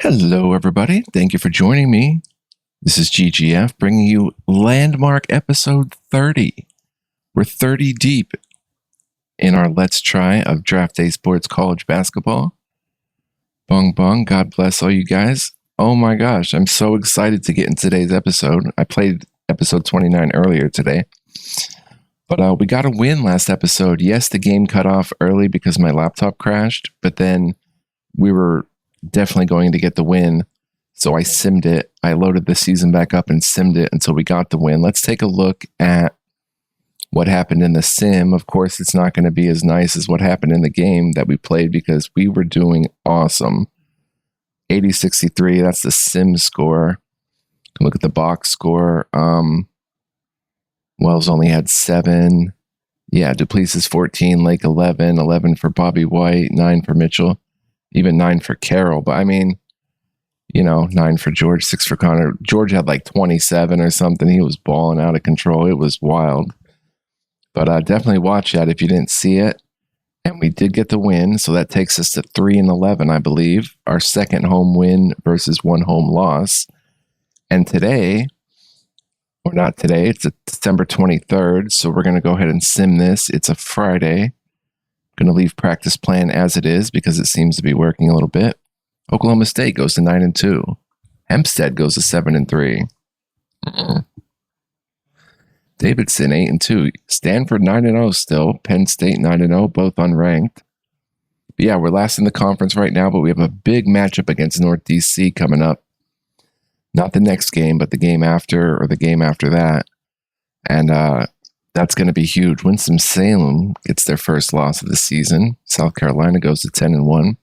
Hello, everybody. Thank you for joining me. This is GGF bringing you landmark episode 30. We're 30 deep in our Let's Try of Draft Day Sports College Basketball. Bong bong. God bless all you guys. Oh my gosh, I'm so excited to get in today's episode. I played episode 29 earlier today. But we got a win last episode. Yes, the game cut off early because my laptop crashed, but then we were definitely going to get the win. So I simmed it. I loaded the season back up and simmed it until we got the win. Let's take a look at what happened in the sim. Of course, it's not going to be as nice as what happened in the game that we played because we were doing awesome. 80-63, that's the sim score. Look at the box score. Wells only had 7. Yeah, Duplessis 14, Lake 11, 11 for Bobby White, 9 for Mitchell, even 9 for Carroll. But I mean, 9 for George, 6 for Connor. George had like 27 or something. He was balling out of control. It was wild. But definitely watch that if you didn't see it. And we did get the win, so that takes us to 3-11, I believe. Our second home win versus one home loss. And today, or not today, it's December 23rd, so we're going to go ahead and sim this. It's a Friday. Going to leave practice plan as it is because it seems to be working a little bit. Oklahoma State goes to 9-2. Hempstead goes to 7-3. Davidson 8-2. Stanford 9-0 still. Penn State 9-0, both unranked. But yeah, we're last in the conference right now, but we have a big matchup against North DC coming up. Not the next game, but the game after or the game after that. And that's going to be huge. Winston-Salem gets their first loss of the season. South Carolina goes to 10-1.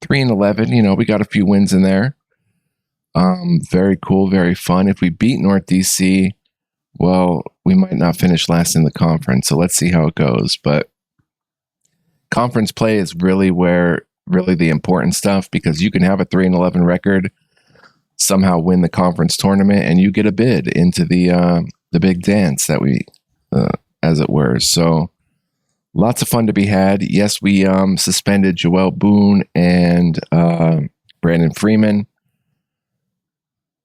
3-11, we got a few wins in there. Very cool, very fun. If we beat North DC, well, we might not finish last in the conference. So let's see how it goes. But conference play is really the important stuff because you can have a 3-11 record, somehow win the conference tournament, and you get a bid into the big dance that we, as it were. So lots of fun to be had. Yes, we suspended Joel Boone and Brandon Freeman.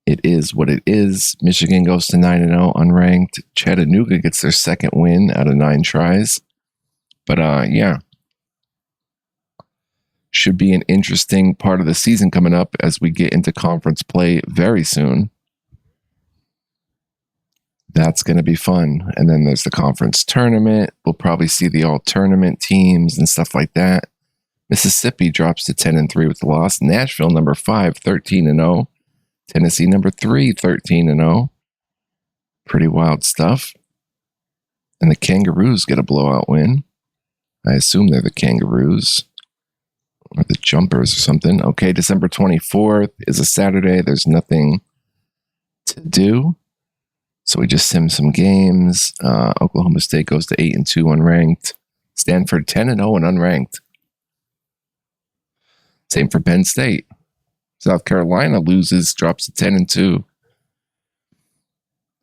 It is what it is. Michigan goes to 9-0, unranked. Chattanooga gets their second win out of 9 tries. But yeah. Should be an interesting part of the season coming up as we get into conference play very soon. That's going to be fun. And then there's the conference tournament. We'll probably see the all-tournament teams and stuff like that. Mississippi drops to 10-3 with the loss. Nashville, number 5, 13-0. Tennessee, number 3, 13-0. Pretty wild stuff. And the Kangaroos get a blowout win. I assume they're the Kangaroos. Or the Jumpers or something. Okay, December 24th is a Saturday. There's nothing to do. So we just sim some games. Oklahoma State goes to 8-2 unranked. Stanford 10-0 and unranked. Same for Penn State. South Carolina loses, drops to 10-2.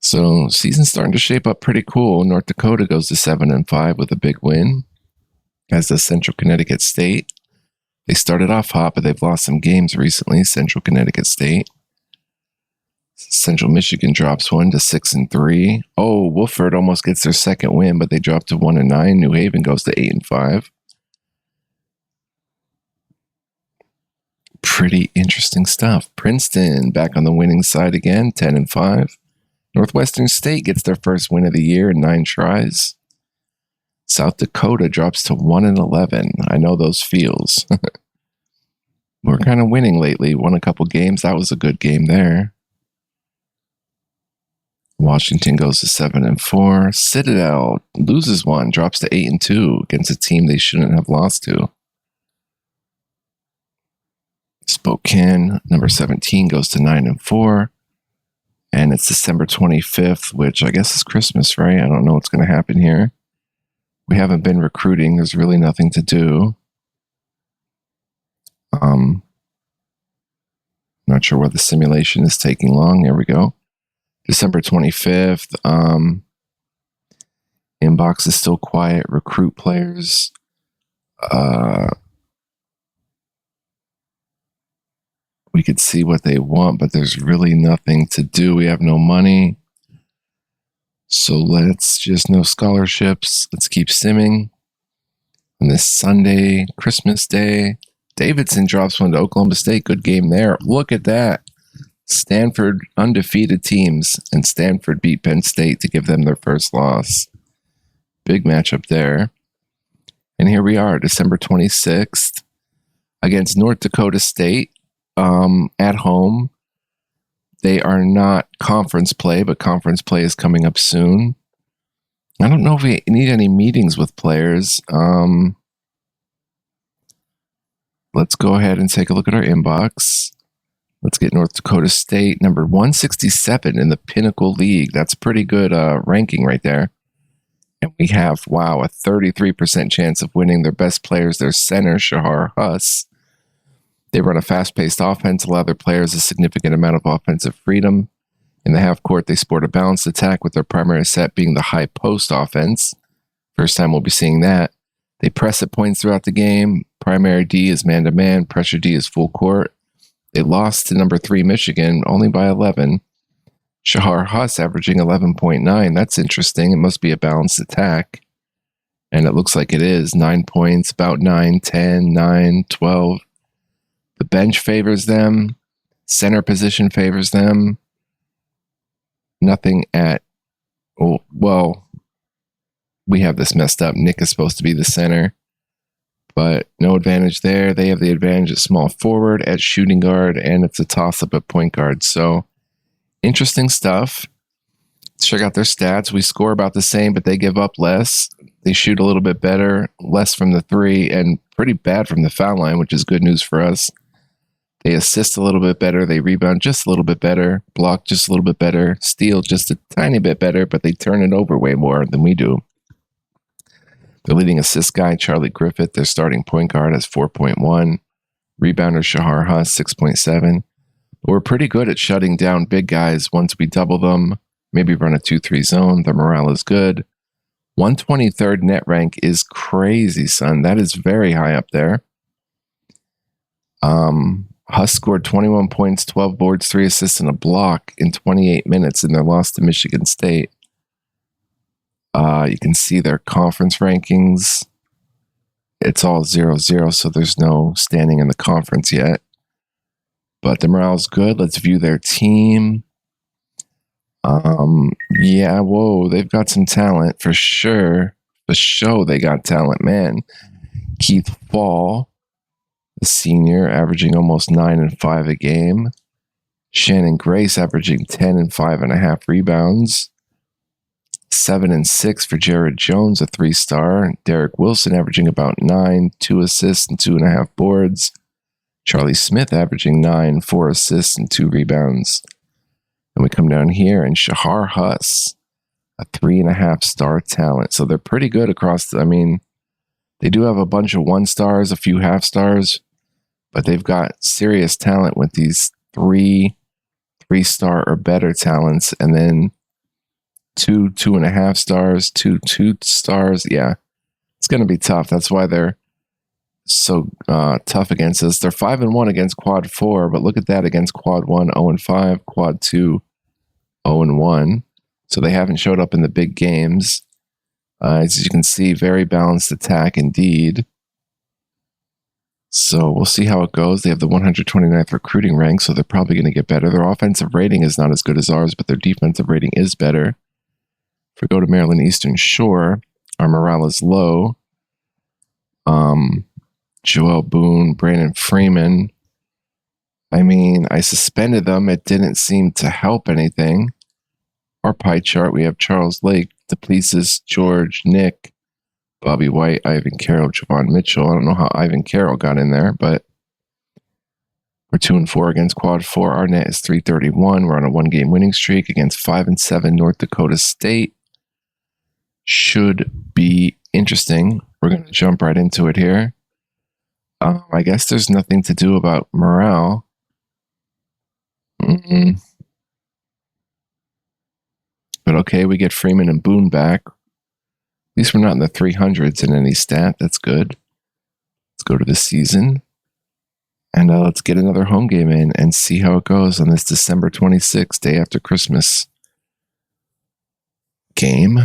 So season's starting to shape up pretty cool. North Dakota goes to 7-5 with a big win. As does Central Connecticut State. They started off hot, but they've lost some games recently. Central Connecticut State. Central Michigan drops one to 6-3. Oh, Wofford almost gets their second win, but they dropped to 1-9. New Haven goes to 8-5. Pretty interesting stuff. Princeton back on the winning side again, 10-5. Northwestern State gets their first win of the year in 9 tries. South Dakota drops to 1-11. I know those feels. We're kind of winning lately. Won a couple games. That was a good game there. Washington goes to 7-4. Citadel loses one, drops to 8-2 against a team they shouldn't have lost to. Spokane, number 17, goes to 9-4. And it's December 25th, which I guess is Christmas, right? I don't know what's going to happen here. We haven't been recruiting. There's really nothing to do. Not sure why the simulation is taking long. There we go. December 25th. Inbox is still quiet. Recruit players. we could see what they want, but there's really nothing to do. We have no money. So let's just no scholarships. Let's keep simming. On this Sunday, Christmas Day, Davidson drops one to Oklahoma State. Good game there. Look at that. Stanford undefeated teams, and Stanford beat Penn State to give them their first loss. Big matchup there. And here we are, December 26th, against North Dakota State at home. They are not conference play, but conference play is coming up soon. I don't know if we need any meetings with players. Let's go ahead and take a look at our inbox. Let's get North Dakota State, number 167 in the Pinnacle League. That's pretty good ranking right there. And we have, wow, a 33% chance of winning. Their best players, their center, Shahar Huss. They run a fast-paced offense, allow their players a significant amount of offensive freedom. In the half court, they sport a balanced attack with their primary set being the high post offense. First time we'll be seeing that. They press at points throughout the game. Primary D is man-to-man. Pressure D is full court. They lost to number 3 Michigan only by 11. Shahar Huss averaging 11.9. That's interesting. It must be a balanced attack. And it looks like it is. 9 points, about 9, 10, 9, 12. The bench favors them. Center position favors them. Nothing at, oh, well, we have this messed up. Nick is supposed to be the center, but no advantage there. They have the advantage at small forward, at shooting guard, and it's a toss-up at point guard. So interesting stuff. Let's check out their stats. We score about the same, but they give up less. They shoot a little bit better, less from the 3, and pretty bad from the foul line, which is good news for us. They assist a little bit better. They rebound just a little bit better. Block just a little bit better. Steal just a tiny bit better, but they turn it over way more than we do. Their leading assist guy, Charlie Griffith, their starting point guard, has 4.1. Rebounder Shahar Huss, 6.7. But we're pretty good at shutting down big guys once we double them. Maybe run a 2-3 zone. Their morale is good. 123rd net rank is crazy, son. That is very high up there. Huss scored 21 points, 12 boards, 3 assists, and a block in 28 minutes in their loss to Michigan State. You can see their conference rankings. It's all 0-0, so there's no standing in the conference yet. But the morale's good. Let's view their team. Yeah, whoa, they've got some talent for sure. For sure, they got talent, man. Keith Fall, the senior, averaging almost 9 and 5 a game. Shannon Grace averaging 10 and 5.5 rebounds. 7 and 6 for Jared Jones, a 3-star. Derek Wilson averaging about 9, 2 assists and 2.5 boards. Charlie Smith averaging 9, 4 assists and 2 rebounds. And we come down here and Shahar Huss, a 3.5-star talent. So they're pretty good across they do have a bunch of 1-stars, a few half-stars, but they've got serious talent with these 3-star or better talents, and then 2.5 stars, 2 stars. Yeah, it's going to be tough. That's why they're so tough against us. They're 5-1 against quad 4, but look at that against quad 1, 0-5, quad 2, 0-1. So they haven't showed up in the big games. As you can see, very balanced attack indeed. So we'll see how it goes. They have the 129th recruiting rank, so they're probably going to get better. Their offensive rating is not as good as ours, but their defensive rating is better. If we go to Maryland Eastern Shore, our morale is low. Joel Boone, Brandon Freeman. I suspended them. It didn't seem to help anything. Our pie chart, we have Charles Lake, DePlesis, George, Nick, Bobby White, Ivan Carroll, Javon Mitchell. I don't know how Ivan Carroll got in there, but we're 2-4 against quad 4. Our net is 331. We're on a 1-game winning streak against 5-7 North Dakota State. Should be interesting. We're going to jump right into it here. I guess there's nothing to do about morale. But okay, we get Freeman and Boone back. At least we're not in the 300s in any stat. That's good. Let's go to the season. And let's get another home game in and see how it goes on this December 26th, day after Christmas game.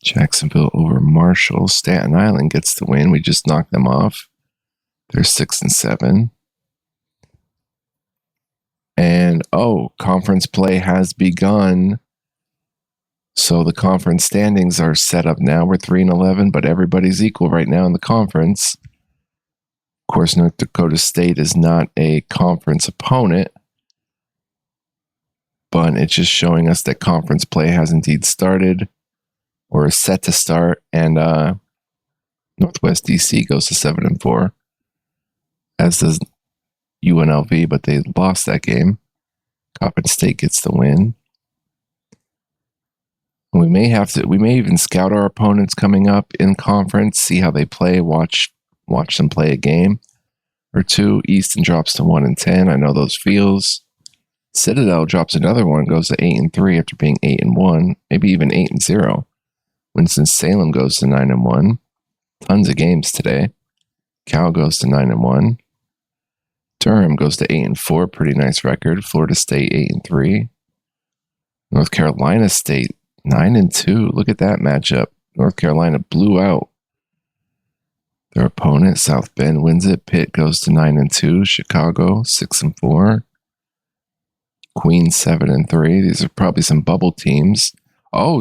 Jacksonville over Marshall. Staten Island gets the win. We just knocked them off. They're 6-7. And conference play has begun. So the conference standings are set up now. We're 3-11, but everybody's equal right now in the conference. Of course, North Dakota State is not a conference opponent, but it's just showing us that conference play has indeed started or is set to start. And Northwest DC goes to 7-4, as does UNLV, but they lost that game. Coppin State gets the win. We may even scout our opponents coming up in conference, see how they play, watch them play a game or two. Easton drops to 1-10. I know those feels. Citadel drops another one, goes to 8-3 after being 8-1, maybe even 8-0. Winston-Salem goes to 9-1. Tons of games today. Cal goes to 9-1. Durham goes to 8-4, pretty nice record. Florida State 8-3. North Carolina State 9-2. Look at that matchup. North Carolina blew out their opponent. South Bend wins it. Pitt goes to 9-2. Chicago 6-4. Queens 7-3. These are probably some bubble teams.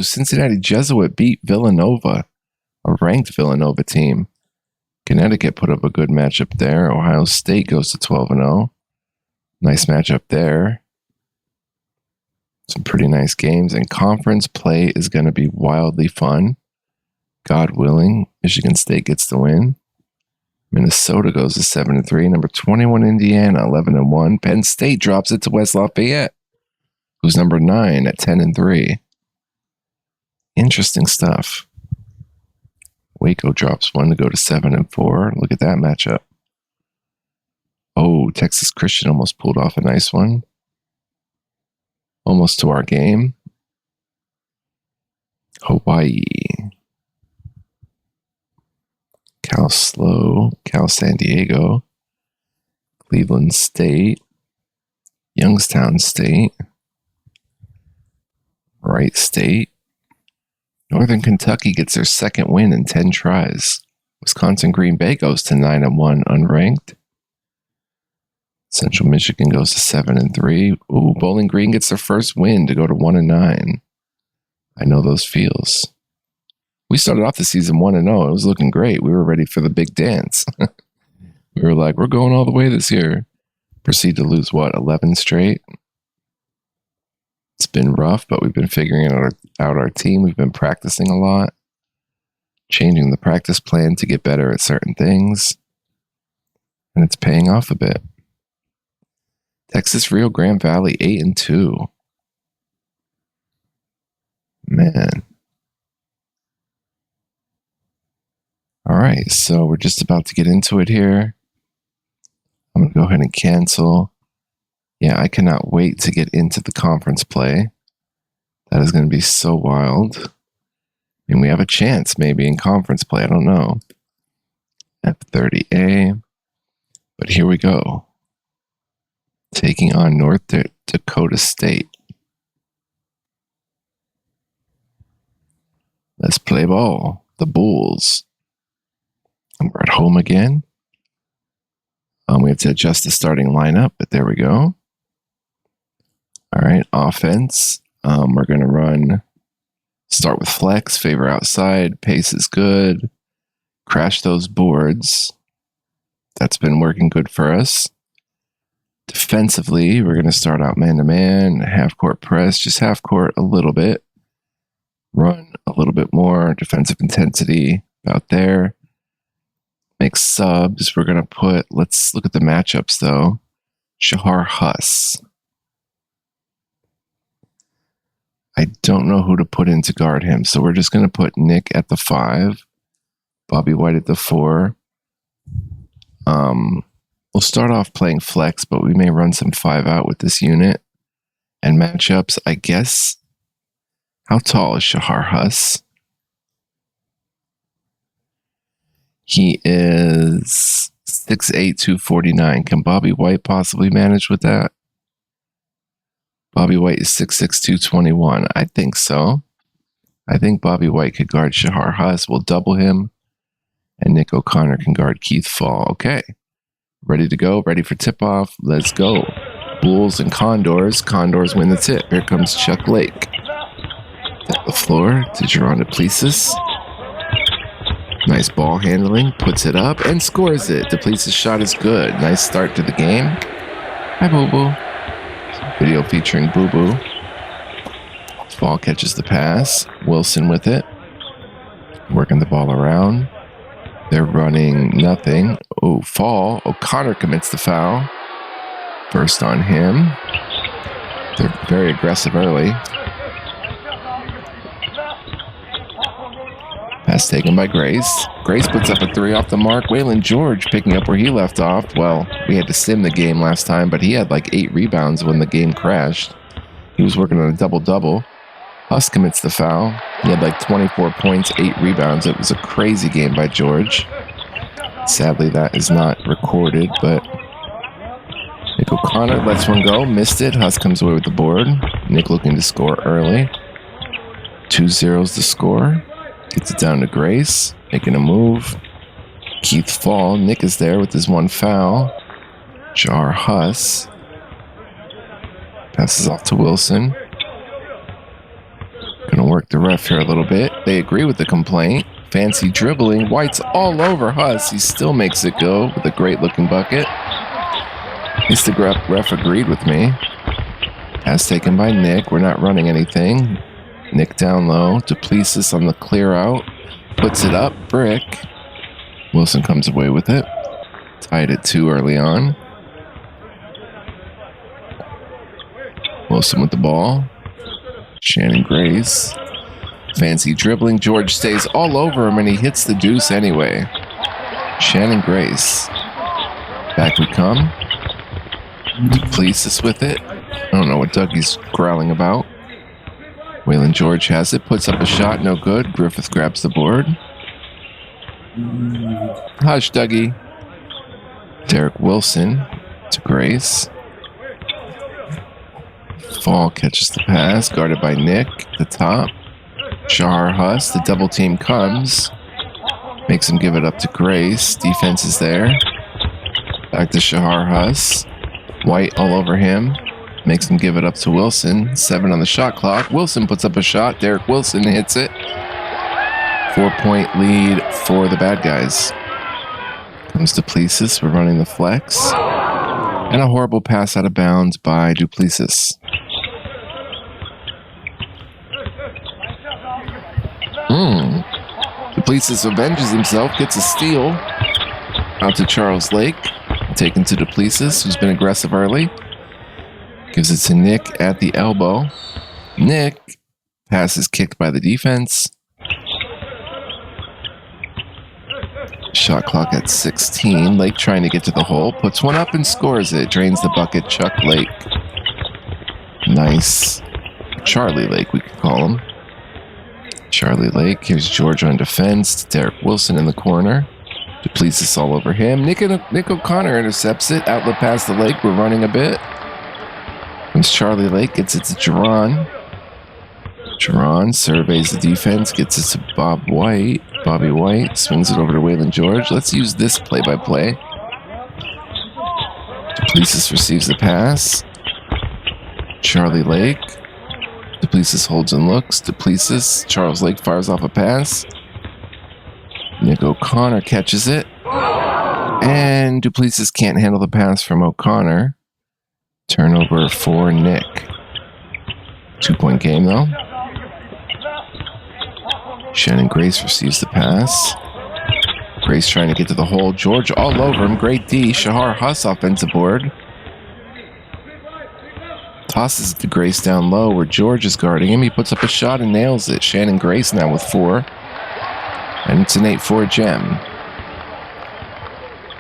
Cincinnati Jesuit beat Villanova, a ranked Villanova team. Connecticut put up a good matchup there. Ohio State goes to 12-0. Nice matchup there. Some pretty nice games. And conference play is going to be wildly fun. God willing, Michigan State gets the win. Minnesota goes to 7-3. Number 21, Indiana, 11-1. Penn State drops it to West Lafayette, who's number 9 at 10-3. Interesting stuff. Waco drops one to go to 7-4. Look at that matchup. Texas Christian almost pulled off a nice one. Almost to our game. Hawaii. Cal SLO. Cal San Diego. Cleveland State. Youngstown State. Wright State. Northern Kentucky gets their second win in 10 tries. Wisconsin Green Bay goes to 9-1 unranked. Central Michigan goes to 7-3. Bowling Green gets their first win to go to 1-9. I know those feels. We started off the season 1-0. It was looking great. We were ready for the big dance. We were like, we're going all the way this year. Proceed to lose 11 straight. It's been rough, but we've been figuring out our team. We've been practicing a lot, changing the practice plan to get better at certain things, and it's paying off a bit. Texas Rio Grande Valley 8-2. Man. All right, so we're just about to get into it here. I'm going to go ahead and cancel. Yeah, I cannot wait to get into the conference play. That is going to be so wild. And we have a chance maybe in conference play. I don't know. F30A. But here we go. Taking on North Dakota State. Let's play ball. The Bulls. And we're at home again. We have to adjust the starting lineup, but there we go. All right, offense. We're going to start with flex, favor outside, pace is good. Crash those boards. That's been working good for us. Defensively, we're going to start out man-to-man, half-court press, just half-court a little bit. Run a little bit more, defensive intensity about there. Make subs. We're going to let's look at the matchups though. Shahar Huss. I don't know who to put in to guard him, so we're just going to put Nick at the 5, Bobby White at the 4. We'll start off playing flex, but we may run some 5 out with this unit. And matchups, I guess. How tall is Shahar Huss? He is 6'8", 249. Can Bobby White possibly manage with that? Bobby White is 6'6", 221. I think so. I think Bobby White could guard Shahar Huss. We'll double him. And Nick O'Connor can guard Keith Fall. Okay. Ready to go. Ready for tip-off. Let's go. Bulls and Condors. Condors win the tip. Here comes Chuck Lake. At the floor to Geron Duplessis. Nice ball handling. Puts it up and scores it. Duplessis' shot is good. Nice start to the game. Hi, Boo Boo. Video featuring Boo Boo. Fall catches the pass. Wilson with it. Working the ball around. They're running nothing. Oh, Fall. O'Connor commits the foul. First on him. They're very aggressive early. Pass taken by Grace. Grace puts up a three off the mark. Waylon George picking up where he left off. Well, we had to sim the game last time, but he had like 8 rebounds when the game crashed. He was working on a double-double. Huss commits the foul. He had like 24 points, 8 rebounds. It was a crazy game by George. Sadly, that is not recorded, but Nick O'Connor lets one go. Missed it. Huss comes away with the board. Nick looking to score early. 2-0's the score. Gets it down to Grace. Making a move. Keith Fall. Nick is there with his 1 foul. Shahar Huss. Passes off to Wilson. Gonna work the ref here a little bit. They agree with the complaint. Fancy dribbling. White's all over Huss. He still makes it go with a great looking bucket. At least the ref agreed with me. Pass taken by Nick. We're not running anything. Nick down low. Duplessis on the clear out. Puts it up. Brick. Wilson comes away with it. Tied it 2 early on. Wilson with the ball. Shannon Grace. Fancy dribbling. George stays all over him and he hits the deuce anyway. Shannon Grace. Back we come. Duplessis with it. I don't know what Dougie's growling about. Waylon George has it. Puts up a shot. No good. Griffith grabs the board. Hush, Dougie. Derek Wilson to Grace. Fall catches the pass. Guarded by Nick. The top. Shahar Huss. The double team comes. Makes him give it up to Grace. Defense is there. Back to Shahar Huss. White all over him. Makes him give it up to Wilson. 7 on the shot clock. Wilson puts up a shot. Derek Wilson hits it. 4-point lead for the bad guys. Comes Duplessis. We're running the flex. And a horrible pass out of bounds by Duplessis. Duplessis avenges himself. Gets a steal. Out to Charles Lake. Taken to Duplessis, who's been aggressive early. Gives it to Nick at the elbow. Nick. Pass is kicked by the defense. Shot clock at 16. Lake trying to get to the hole. Puts one up and scores it. Drains the bucket. Chuck Lake. Nice. Charlie Lake, we could call him. Charlie Lake. Here's George on defense. Derek Wilson in the corner. Duplessis all over him. Nick O'Connor intercepts it. Outlet past the Lake. We're running a bit. Comes Charlie Lake. Gets it to Geron. Geron surveys the defense. Gets it to Bob White. Bobby White swings it over to Waylon George. Let's use this play-by-play. Duplessis receives the pass. Charlie Lake. Duplessis holds and looks. Duplessis. Charles Lake fires off a pass. Nick O'Connor catches it. And Duplessis can't handle the pass from O'Connor. Turnover for Nick. 2-point game, though. Shannon Grace receives the pass. Grace trying to get to the hole. George all over him. Great D. Shahar Huss offensive board. Tosses it to Grace down low where George is guarding him. He puts up a shot and nails it. Shannon Grace now with 4. And it's an 8-4 gem.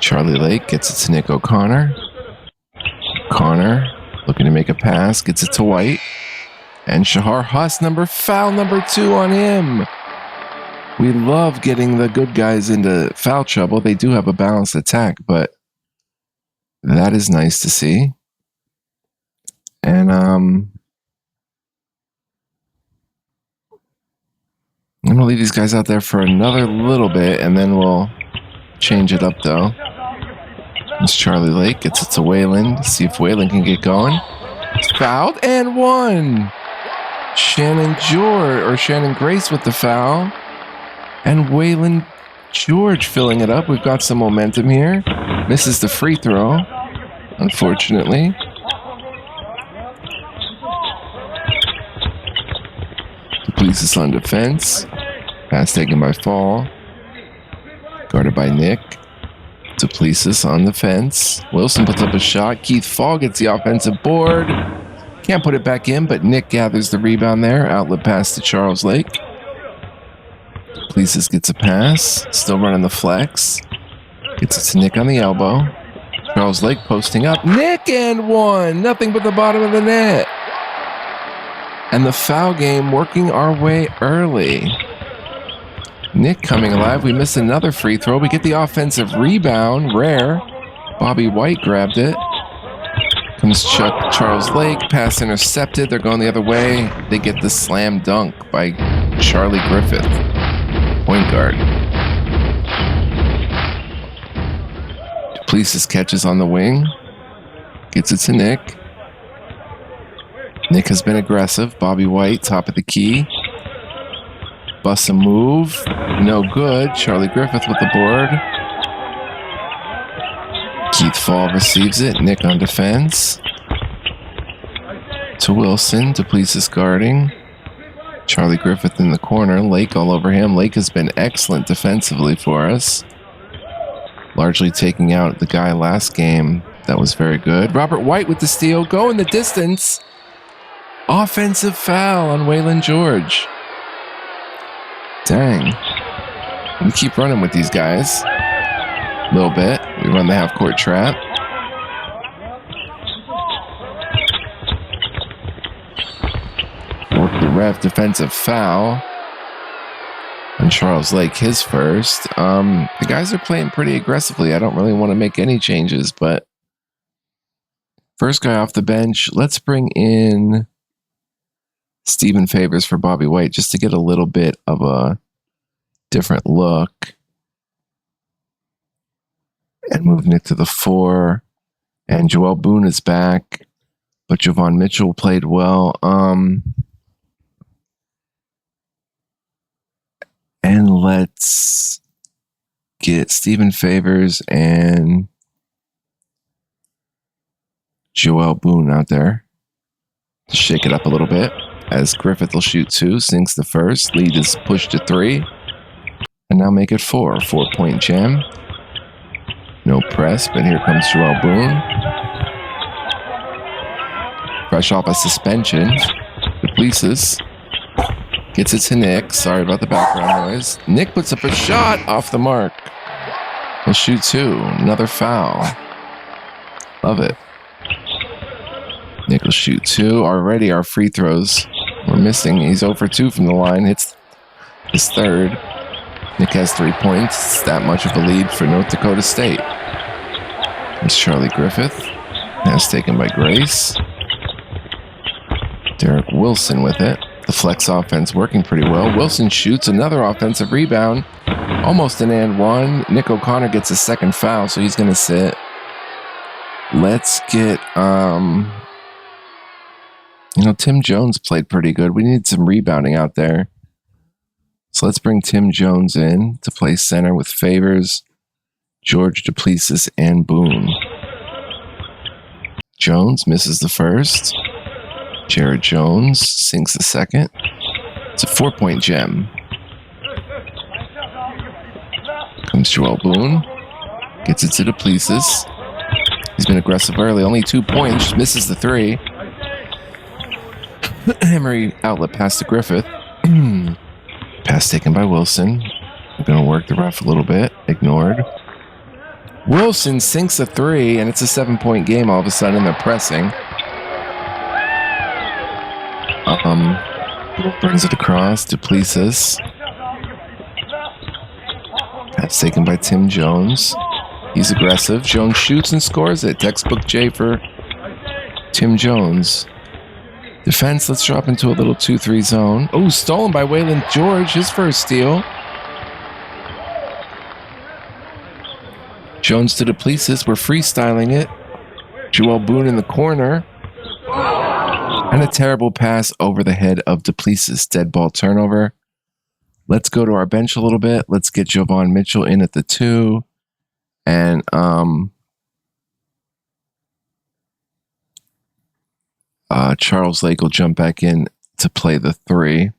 Charlie Lake gets it to Nick O'Connor. O'Connor looking to make a pass. Gets it to White. And Shahar Huss, foul number 2 on him. We love getting the good guys into foul trouble. They do have a balanced attack, but that is nice to see. And I'm going to leave these guys out there for another little bit, and then we'll change it up, though. It's Charlie Lake. Gets it to Wayland. See if Wayland can get going. It's fouled and one. Shannon Grace with the foul. And Wayland George filling it up. We've got some momentum here. Misses the free throw, unfortunately. Duplessis on defense. Pass taken by Fall. Guarded by Nick. Duplessis on the fence. Wilson puts up a shot. Keith Fall gets the offensive board. Can't put it back in, but Nick gathers the rebound there. Outlet pass to Charles Lake. Duplessis gets a pass. Still running the flex. Gets it to Nick on the elbow. Charles Lake posting up. Nick and one. Nothing but the bottom of the net. And the foul game working our way early. Nick coming alive. We miss another free throw. We get the offensive rebound. Rare. Bobby White grabbed it. Comes Charles Lake. Pass intercepted. They're going the other way. They get the slam dunk by Charlie Griffith. Point guard. Duplessis catches on the wing. Gets it to Nick. Nick has been aggressive. Bobby White, top of the key. Busts a move. No good. Charlie Griffith with the board. Keith Fall receives it. Nick on defense. To Wilson. Duplessis guarding. Charlie Griffith in the corner. Lake all over him. Lake has been excellent defensively for us. Largely taking out the guy last game. That was very good. Robert White with the steal. Going the distance. Offensive foul on Wayland George. Dang. We keep running with these guys. A little bit. We run the half-court trap. Work the ref. Defensive foul. And Charles Lake, his first. The guys are playing pretty aggressively. I don't really want to make any changes, but first guy off the bench. Let's bring in Stephen Favors for Bobby White just to get a little bit of a different look. And moving it to the 4. And Joel Boone is back. But Javon Mitchell played well. And let's get Stephen Favors and Joel Boone out there to shake it up a little bit. As Griffith will shoot 2, sinks the first. Lead is pushed to 3. And now make it 4. 4-point jam. No press, but here comes Joel Boone. Fresh off a suspension. Duplessis gets it to Nick. Sorry about the background noise. Nick puts up a shot off the mark. He'll shoot 2. Another foul. Love it. Nick will shoot 2. Already our free throws we're missing. He's 0 for 2 from the line. Hits his third. Nick has 3 points. It's that much of a lead for North Dakota State. It's Charlie Griffith. That's taken by Grace. Derek Wilson with it. The flex offense working pretty well. Wilson shoots another offensive rebound. Almost an and one. Nick O'Connor gets a second foul, so he's going to sit. Let's get... Tim Jones played pretty good. We need some rebounding out there. So let's bring Tim Jones in to play center with Favors, George, Duplessis, and Boone. Jones misses the first. Jared Jones sinks the second. It's a 4-point gem. Comes Joel Boone. Gets it to Duplessis. He's been aggressive early. Only 2 points. Misses the 3. Emery outlet pass to Griffith. Pass taken by Wilson. We're going to work the ref a little bit. Ignored. Wilson sinks a 3, and it's a 7-point game all of a sudden. They're pressing. Brings it across. Duplessis. That's taken by Tim Jones. He's aggressive. Jones shoots and scores it. Textbook J for Tim Jones. Defense, let's drop into a little 2-3 zone. Oh, stolen by Waylon George, his first steal. Jones to Duplessis. We're freestyling it. Joel Boone in the corner. And a terrible pass over the head of Duplessis. Dead ball turnover. Let's go to our bench a little bit. Let's get Javon Mitchell in at the 2. And Charles Lake will jump back in to play the 3.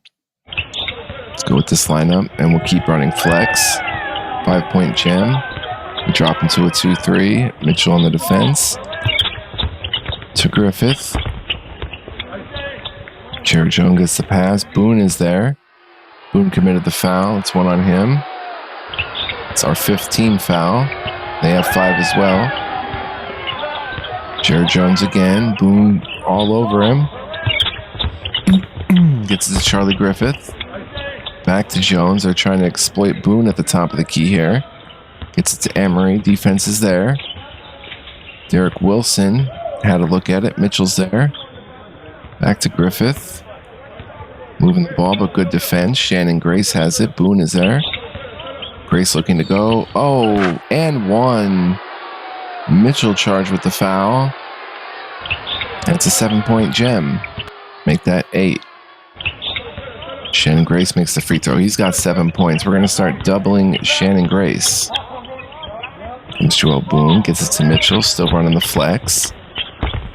Let's go with this lineup, and we'll keep running flex. 5-point gem. We drop into a 2-3. Mitchell on the defense. To Griffith. Jared Jones gets the pass. Boone is there. Boone committed the foul. It's 1 on him. It's our 5th team foul. They have 5 as well. Jared Jones again. Boone all over him. Gets it to Charlie Griffith. Back to Jones. They're trying to exploit Boone at the top of the key here. Gets it to Emery. Defense is there. Derek Wilson had a look at it. Mitchell's there. Back to Griffith. Moving the ball, but good defense. Shannon Grace has it. Boone is there. Grace looking to go. Oh, and 1. Mitchell charged with the foul. That's a 7-point gem. Make that 8. Shannon Grace makes the free throw. He's got 7 points. We're going to start doubling Shannon Grace. Comes Joel Boone. Gets it to Mitchell. Still running the flex.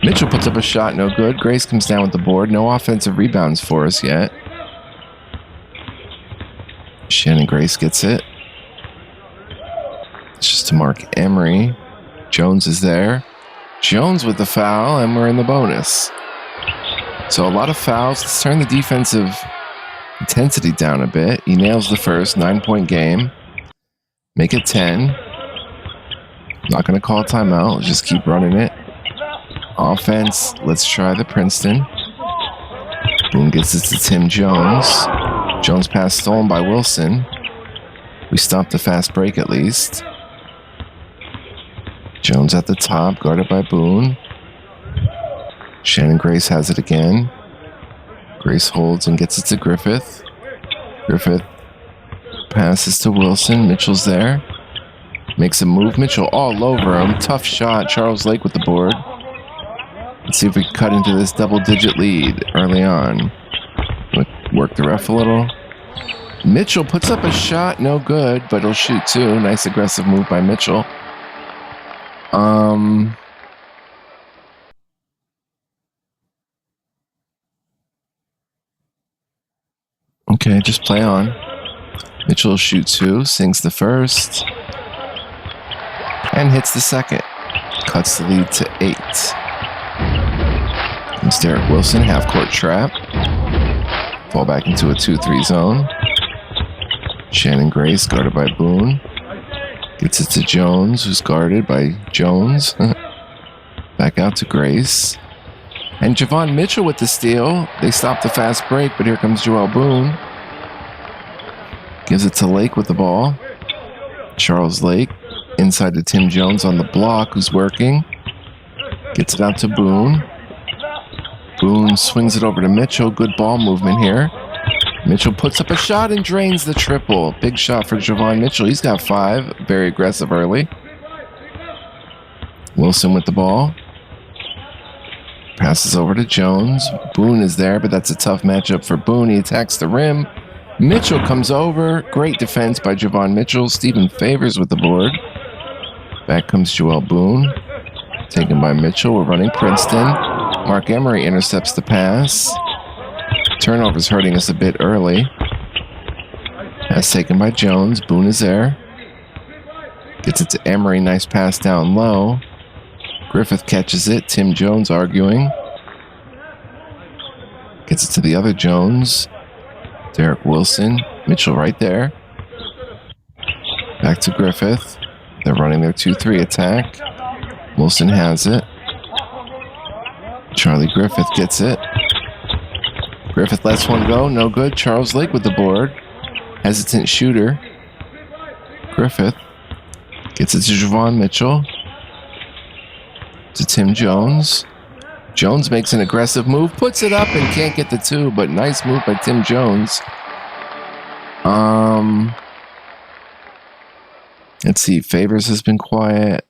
Mitchell puts up a shot. No good. Grace comes down with the board. No offensive rebounds for us yet. Shannon Grace gets it. It's just to Mark Emery. Jones is there. Jones with the foul, and we're in the bonus. So a lot of fouls. Let's turn the defensive intensity down a bit. He nails the first 9-point game. Make it 10. Not going to call a timeout. Let's just keep running it. Offense, let's try the Princeton. Boone gets it to Tim Jones. Jones pass stolen by Wilson. We stopped the fast break at least. Jones at the top, guarded by Boone. Shannon Grace has it again. Grace holds and gets it to Griffith. Griffith passes to Wilson. Mitchell's there. Makes a move. Mitchell all over him. Tough shot. Charles Lake with the board. Let's see if we can cut into this double-digit lead early on. Work the ref a little. Mitchell puts up a shot. No good, but he'll shoot 2. Nice aggressive move by Mitchell. Okay, just play on. Mitchell will shoot 2. Sinks the first. And hits the second. Cuts the lead to 8. Comes Derek Wilson, half-court trap. Fall back into a 2-3 zone. Shannon Grace, guarded by Boone. Gets it to Jones, who's guarded by Jones. Back out to Grace. And Javon Mitchell with the steal. They stop the fast break, but here comes Joel Boone. Gives it to Lake with the ball. Charles Lake inside to Tim Jones on the block, who's working. Gets it out to Boone. Boone swings it over to Mitchell. Good ball movement here. Mitchell puts up a shot and drains the triple. Big shot for Javon Mitchell. He's got 5. Very aggressive early. Wilson with the ball. Passes over to Jones. Boone is there, but that's a tough matchup for Boone. He attacks the rim. Mitchell comes over. Great defense by Javon Mitchell. Stephen Favors with the board. Back comes Joel Boone. Taken by Mitchell. We're running Princeton. Mark Emery intercepts the pass. Turnover's hurting us a bit early. Pass taken by Jones. Boone is there. Gets it to Emery. Nice pass down low. Griffith catches it. Tim Jones arguing. Gets it to the other Jones. Derek Wilson. Mitchell right there. Back to Griffith. They're running their 2-3 attack. Wilson has it. Charlie Griffith gets it. Griffith lets one go. No good. Charles Lake with the board. Hesitant shooter. Griffith gets it to Javon Mitchell. To Tim Jones. Jones makes an aggressive move, puts it up and can't get the two, but nice move by Tim Jones. Let's see. Favors has been quiet.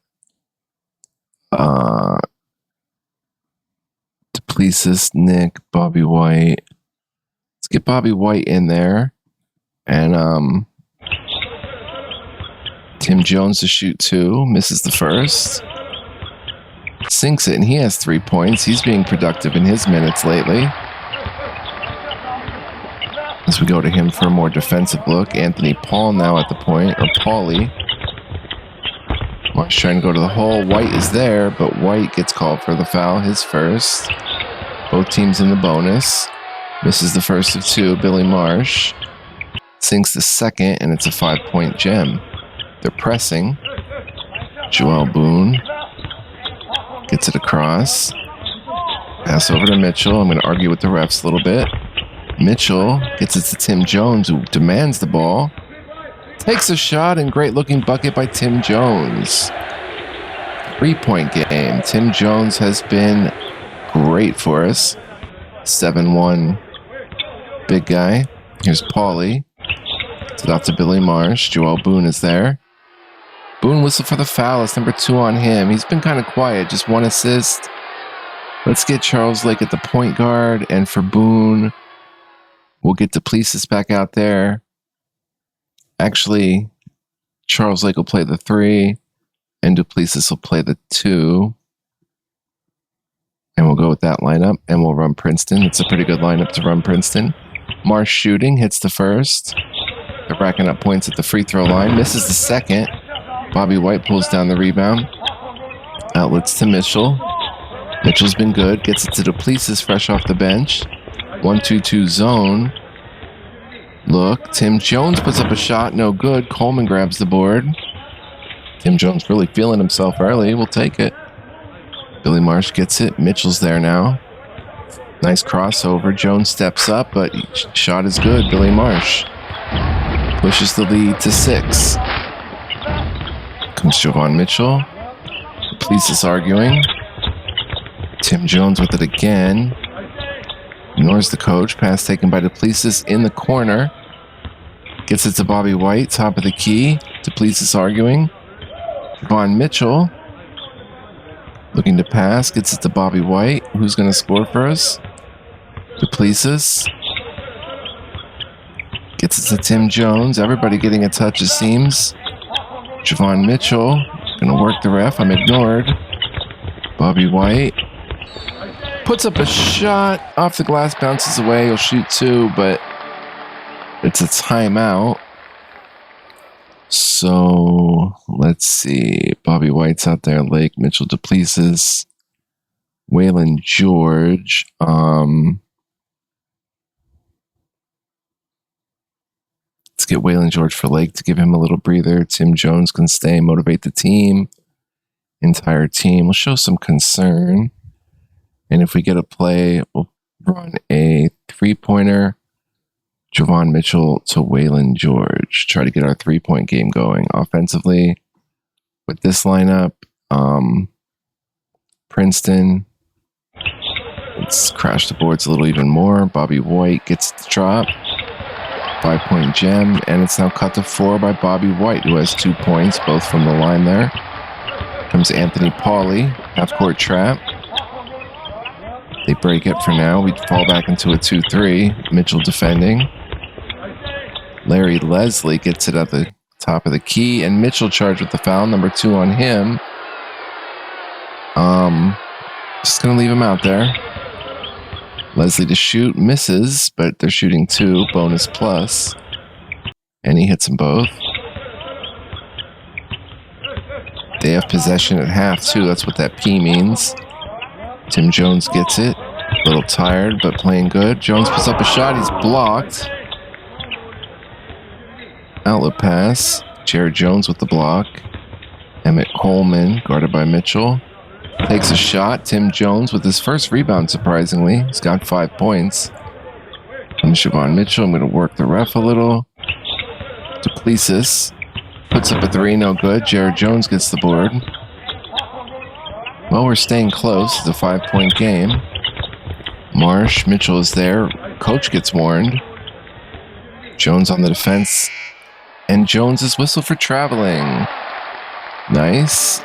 Duplessis, Nick, Bobby White. Let's get Bobby White in there. And Tim Jones to shoot two. Misses the first. Sinks it, and he has 3 points. He's being productive in his minutes lately. As we go to him for a more defensive look. Anthony Paul now at the point, or Paulie. Marsh trying to go to the hole. White is there, but White gets called for the foul, his first. Both teams in the bonus. Misses the first of two, Billy Marsh. Sinks the second, and it's a 5-point gem. They're pressing. Joel Boone gets it across. Pass over to Mitchell. I'm going to argue with the refs a little bit. Mitchell gets it to Tim Jones, who demands the ball. Takes a shot, and great-looking bucket by Tim Jones. 3-point game. Tim Jones has been great for us. 7-1 big guy. Here's Paulie. Gets it off to Billy Marsh. Joel Boone is there. Boone whistle for the foul. It's number 2 on him. He's been kind of quiet. Just 1 assist. Let's get Charles Lake at the point guard. And for Boone, we'll get Duplessis back out there. Actually, Charles Lake will play the 3. And Duplessis will play the 2. And we'll go with that lineup. And we'll run Princeton. It's a pretty good lineup to run Princeton. Marsh shooting. Hits the first. They're racking up points at the free throw line. Misses the second. Bobby White pulls down the rebound. Outlets to Mitchell. Mitchell's been good. Gets it to Duplessis fresh off the bench. 1-2-2 zone. Look. Tim Jones puts up a shot. No good. Coleman grabs the board. Tim Jones really feeling himself early. We'll take it. Billy Marsh gets it. Mitchell's there now. Nice crossover. Jones steps up, but shot is good. Billy Marsh pushes the lead to 6. Comes Javon Mitchell. Duplessis arguing. Tim Jones with it again. Ignores the coach. Pass taken by Duplessis in the corner. Gets it to Bobby White. Top of the key. Duplessis arguing. Javon Mitchell. Looking to pass. Gets it to Bobby White. Who's going to score for us? Duplessis. Gets it to Tim Jones. Everybody getting a touch, it seems. Javon Mitchell, gonna work the ref. I'm ignored. Bobby White puts up a shot off the glass, bounces away. He'll shoot 2, but it's a timeout. So let's see. Bobby White's out there. Lake, Mitchell, Duplessis, Waylon George. Let's get Waylon George for Lake to give him a little breather. Tim Jones can stay, motivate the team. Entire team will show some concern. And if we get a play, we'll run a 3-pointer. Javon Mitchell to Waylon George. Try to get our 3-point game going. Offensively, with this lineup, Princeton. Let's crash the boards a little even more. Bobby White gets the drop. 5-point gem, and it's now cut to 4 by Bobby White, who has 2 points, both from the line there. Comes Anthony Paulie, half-court trap. They break it for now. We fall back into a 2-3. Mitchell defending. Larry Leslie gets it at the top of the key, and Mitchell charged with the foul, number 2 on him. Just going to leave him out there. Leslie to shoot, misses, but they're shooting 2, bonus plus. And he hits them both. They have possession at half, too. That's what that P means. Tim Jones gets it. A little tired, but playing good. Jones puts up a shot. He's blocked. Outlet pass. Jared Jones with the block. Emmett Coleman, guarded by Mitchell. Takes a shot. Tim Jones with his first rebound, surprisingly. He's got 5 points. From Javon Mitchell. I'm going to work the ref a little. Duplessis Puts up a three, no good. Jared Jones gets the board. Well, we're staying close. It's a 5-point game. Marsh, Mitchell is there. Coach gets warned. Jones on the defense. And Jones is whistled for traveling. Nice.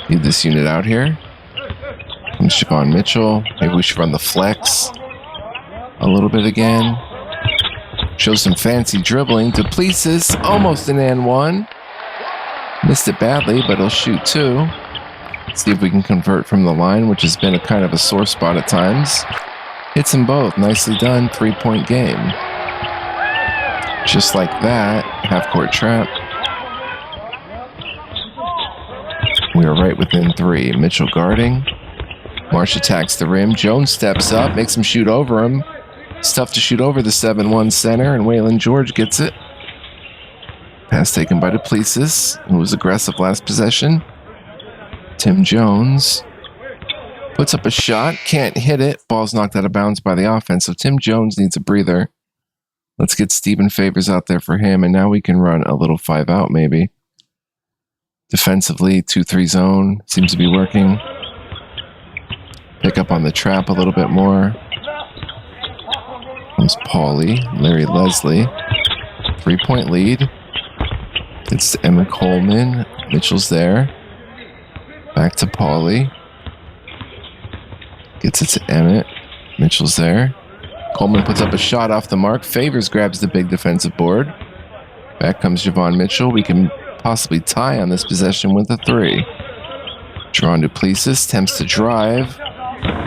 Need this unit out here. Comes Javon Mitchell. Maybe we should run the flex a little bit again. Show some fancy dribbling. Duplessis, almost an and one. Missed it badly, but he'll shoot two. See if we can convert from the line, which has been a kind of a sore spot at times. Hits them both. Nicely done. 3-point game. Just like that. Half-court trap. We are right within three. Mitchell guarding. Marsh attacks the rim. Jones steps up, makes him shoot over him. It's tough to shoot over the 7-1 center, and Waylon George gets it. Pass taken by Duplessis, who was aggressive last possession. Tim Jones puts up a shot, can't hit it. Ball's knocked out of bounds by the offense, so Tim Jones needs a breather. Let's get Steven Favors out there for him, and now we can run a little 5-out maybe. Defensively, 2-3 zone seems to be working. Pick up on the trap a little bit more. Comes Paulie, Larry Leslie. 3-point lead. It's to Emmett Coleman. Mitchell's there. Back to Paulie. Gets it to Emmett. Mitchell's there. Coleman puts up a shot off the mark. Favors grabs the big defensive board. Back comes Javon Mitchell. We can possibly tie on this possession with a three. Jerron Duplessis attempts to drive.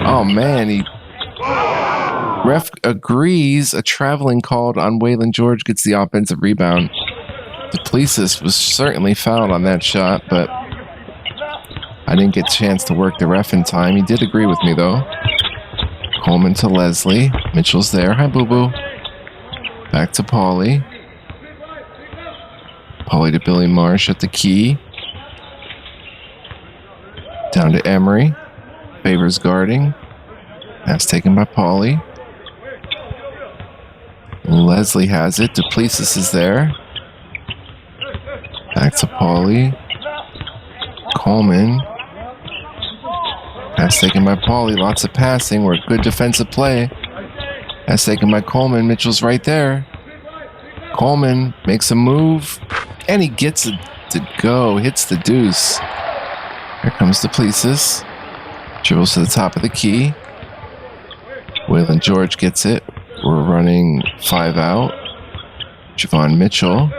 Oh man, ref agrees. A traveling called on Waylon George, gets the offensive rebound. Duplessis was certainly fouled on that shot, but I didn't get a chance to work the ref in time. He did agree with me though. Coleman to Leslie. Mitchell's there. Hi, boo-boo. Back to Paulie. Paulie to Billy Marsh at the key. Down to Emery. Favors guarding. Pass taken by Paulie. Leslie has it. Duplessis is there. Back to Paulie. Coleman. Pass taken by Paulie. Lots of passing. We're good defensive play. Pass taken by Coleman. Mitchell's right there. Coleman makes a move. And he gets it to go. Hits the deuce. Here comes Duplessis. Dribbles to the top of the key. Waylon George gets it. We're running 5-out. Javon Mitchell.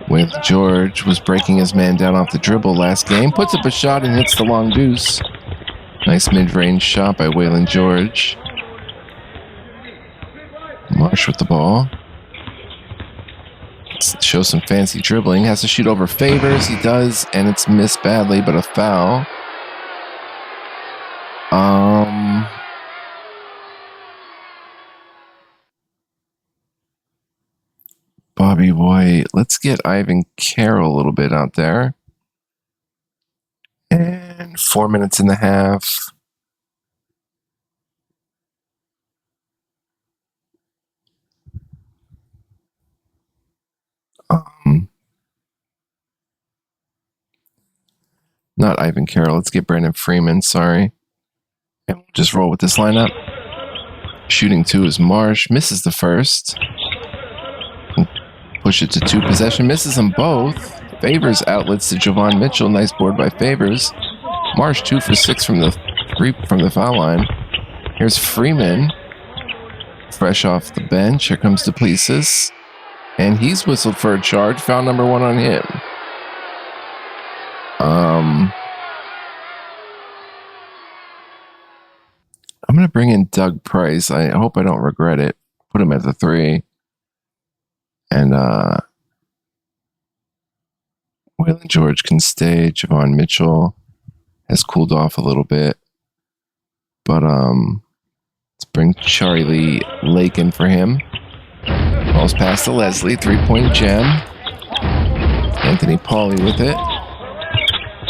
Waylon George was breaking his man down off the dribble last game. Puts up a shot and hits the long deuce. Nice mid-range shot by Waylon George. Marsh with the ball. Show some fancy dribbling. Has to shoot over Favors. He does, and it's missed badly, but a foul. Bobby White. Let's get Ivan Carroll a little bit out there. And 4 minutes and a half. Not Ivan Carroll. Let's get Brandon Freeman. Sorry. And we'll just roll with this lineup. Shooting two is Marsh. Misses the first. Push it to two possession. Misses them both. Favors outlets to Javon Mitchell. Nice board by Favors. Marsh 2 for 6 from the foul line. Here's Freeman. Fresh off the bench. Here comes Duplessis. And he's whistled for a charge. Foul number 1 on him. I'm going to bring in Doug Price. I hope I don't regret it. Put him at the 3. And Waylon George can stay. Javon Mitchell has cooled off a little bit. But let's bring Charlie Lake in for him. Ball's passed to Leslie. 3-point gem. Anthony Paulie with it.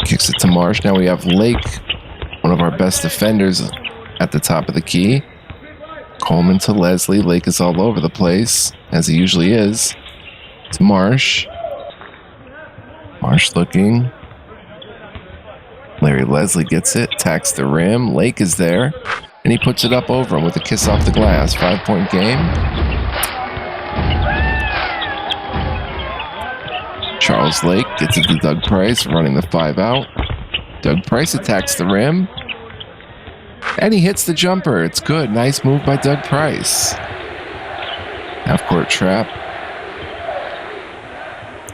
Kicks it to Marsh. Now we have Lake, one of our best defenders, at the top of the key. Coleman to Leslie. Lake is all over the place, as he usually is. It's Marsh. Marsh looking. Larry Leslie gets it, attacks the rim. Lake is there, and he puts it up over him with a kiss off the glass. 5-point game. Charles Lake gets it to Doug Price, running the 5 out. Doug Price attacks the rim, and he hits the jumper. It's good. Nice move by Doug Price. Half-court trap.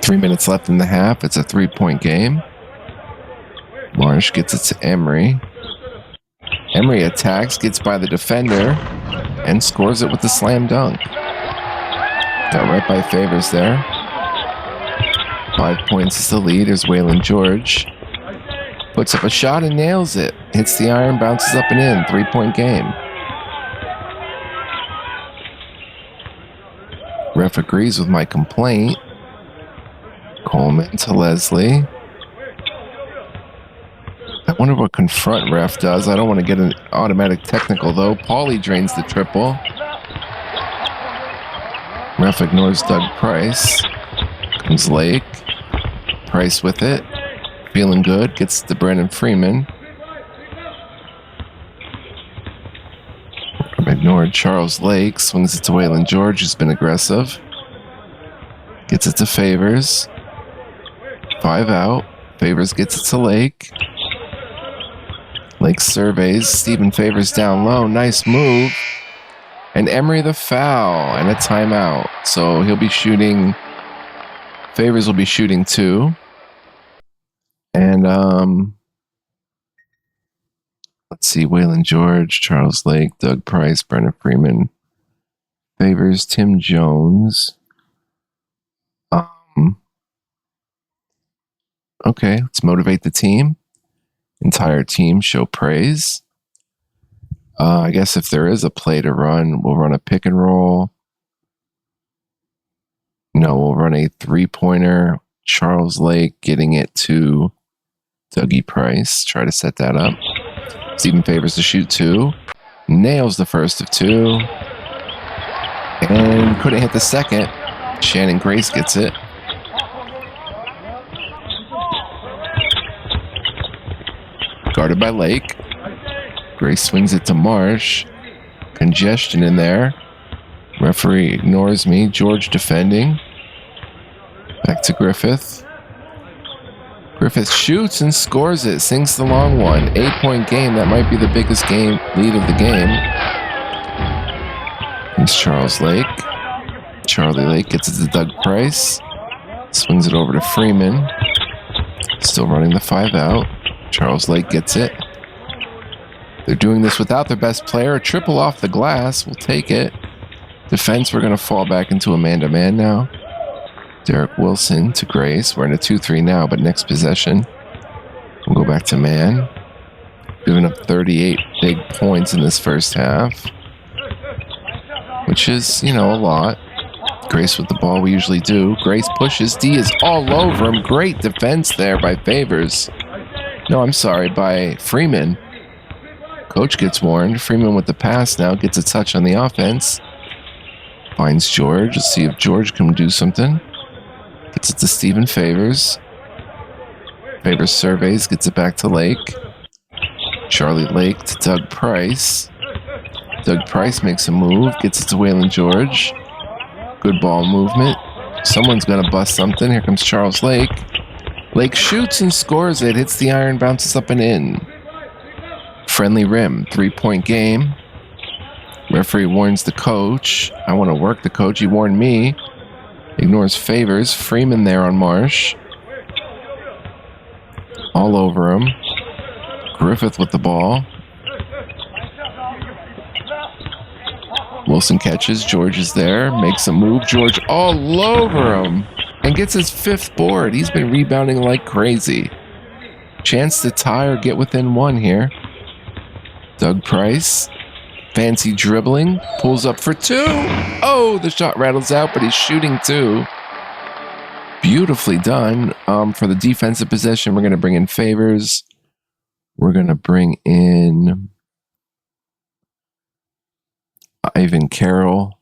3 minutes left in the half. It's a 3-point game. Marsh gets it to Emery. Emery attacks, gets by the defender, and scores it with the slam dunk. Got right by Favors there. 5 points is the lead. There's Waylon George. Puts up a shot and nails it. Hits the iron, bounces up and in. 3-point game. Ref agrees with my complaint. Coleman to Leslie. I wonder what confront ref does. I don't want to get an automatic technical, though. Paulie drains the triple. Ref ignores Doug Price. Comes Lake. Price with it. Feeling good. Gets to Brandon Freeman. Ignored Charles Lake. Swings it to Waylon George, who's been aggressive. Gets it to Favors. 5 out. Favors gets it to Lake. Lake surveys. Stephen Favors down low. Nice move. And Emery the foul and a timeout. So he'll be shooting. Favors will be shooting 2. And let's see. Waylon George, Charles Lake, Doug Price, Brennan Freeman, Favors, Tim Jones. Okay, let's motivate the team. Entire team show praise. I guess if there is a play to run, we'll run a pick and roll. No, we'll run a 3-pointer. Charles Lake getting it to Dougie Price. Try to set that up. Stephen Favors to shoot 2. Nails the first of 2. And couldn't hit the second. Shannon Grace gets it. Guarded by Lake. Grace swings it to Marsh. Congestion in there. Referee ignores me. George defending. Back to Griffith. Griffith shoots and scores it. Sinks the long one. 8-point game. That might be the biggest game lead of the game. It's Charles Lake. Charlie Lake gets it to Doug Price. Swings it over to Freeman. Still running the 5 out. Charles Lake gets it. They're doing this without their best player. A triple off the glass. We'll take it. Defense, we're going to fall back into a man-to-man now. Derek Wilson to Grace. We're in a 2-3 now, but next possession, we'll go back to man. Giving up 38 big points in this first half, which is, a lot. Grace with the ball, we usually do. Grace pushes. D is all over him. Great defense there by Favors. No, I'm sorry, by Freeman. Coach gets warned. Freeman with the pass now. Gets a touch on the offense. Finds George. Let's see if George can do something. Gets it to Stephen Favors. Favors surveys. Gets it back to Lake. Charlie Lake to Doug Price. Doug Price makes a move. Gets it to Waylon George. Good ball movement. Someone's going to bust something. Here comes Charles Lake. Lake shoots and scores it. Hits the iron, bounces up and in. Friendly rim. 3-point game. Referee warns the coach. I want to work the coach. He warned me. Ignores Favors. Freeman there on Marsh. All over him. Griffith with the ball. Wilson catches. George is there. Makes a move. George all over him. And gets his 5th board. He's been rebounding like crazy. Chance to tie or get within 1 here. Doug Price. Fancy dribbling. Pulls up for 2. Oh, the shot rattles out, but he's shooting 2. Beautifully done. For the defensive possession, we're going to bring in Favors. We're going to bring in Ivan Carroll.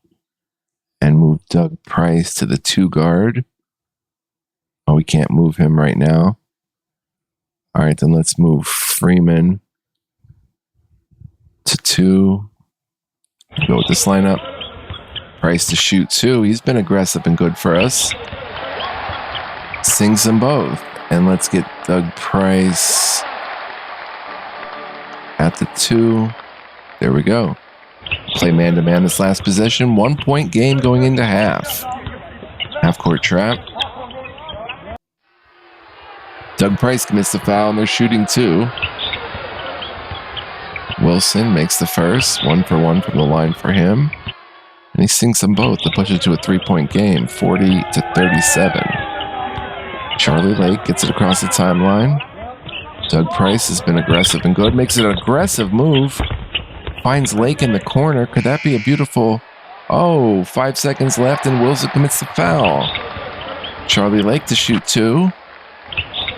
And move Doug Price to the 2 guard. Oh, we can't move him right now. All right, then let's move Freeman to 2. Go with this lineup. Price to shoot 2. He's been aggressive and good for us. Sings them both. And let's get Doug Price at the 2. There we go. Play man-to-man this last possession. 1-point game going into half. Half-court trap. Doug Price commits the foul, and they're shooting 2. Wilson makes the first. 1 for 1 from the line for him. And he sinks them both to push it to a 3-point game, 40-37. Charlie Lake gets it across the timeline. Doug Price has been aggressive and good. Makes it an aggressive move. Finds Lake in the corner. Could that be a beautiful... Oh, 5 seconds left and Wilson commits the foul. Charlie Lake to shoot 2.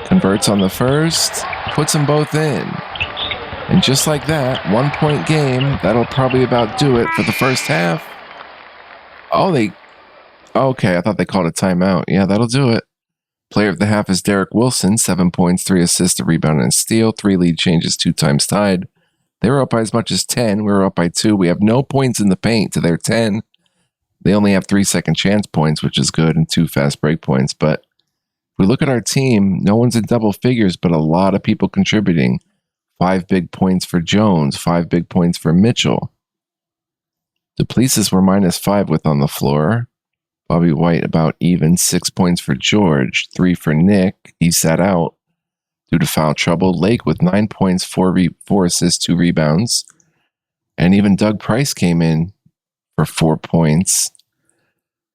Converts on the first. Puts them both in. And just like that, 1-point game. That'll probably about do it for the first half. Oh, okay, I thought they called a timeout. Yeah, that'll do it. Player of the half is Derek Wilson. 7 points, 3 assists, a rebound, and a steal. 3 lead changes, 2 times tied. They were up by as much as 10. We were up by 2. We have no points in the paint to their 10. They only have 3 second chance points, which is good, and 2 fast break points. But if we look at our team, no one's in double figures, but a lot of people contributing. 5 big points for Jones, 5 big points for Mitchell. Duplessis were -5 with on the floor. Bobby White about even. 6 points for George, 3 for Nick. He sat out due to foul trouble. Lake with 9 points, 4 assists, 2 rebounds. And even Doug Price came in for 4 points.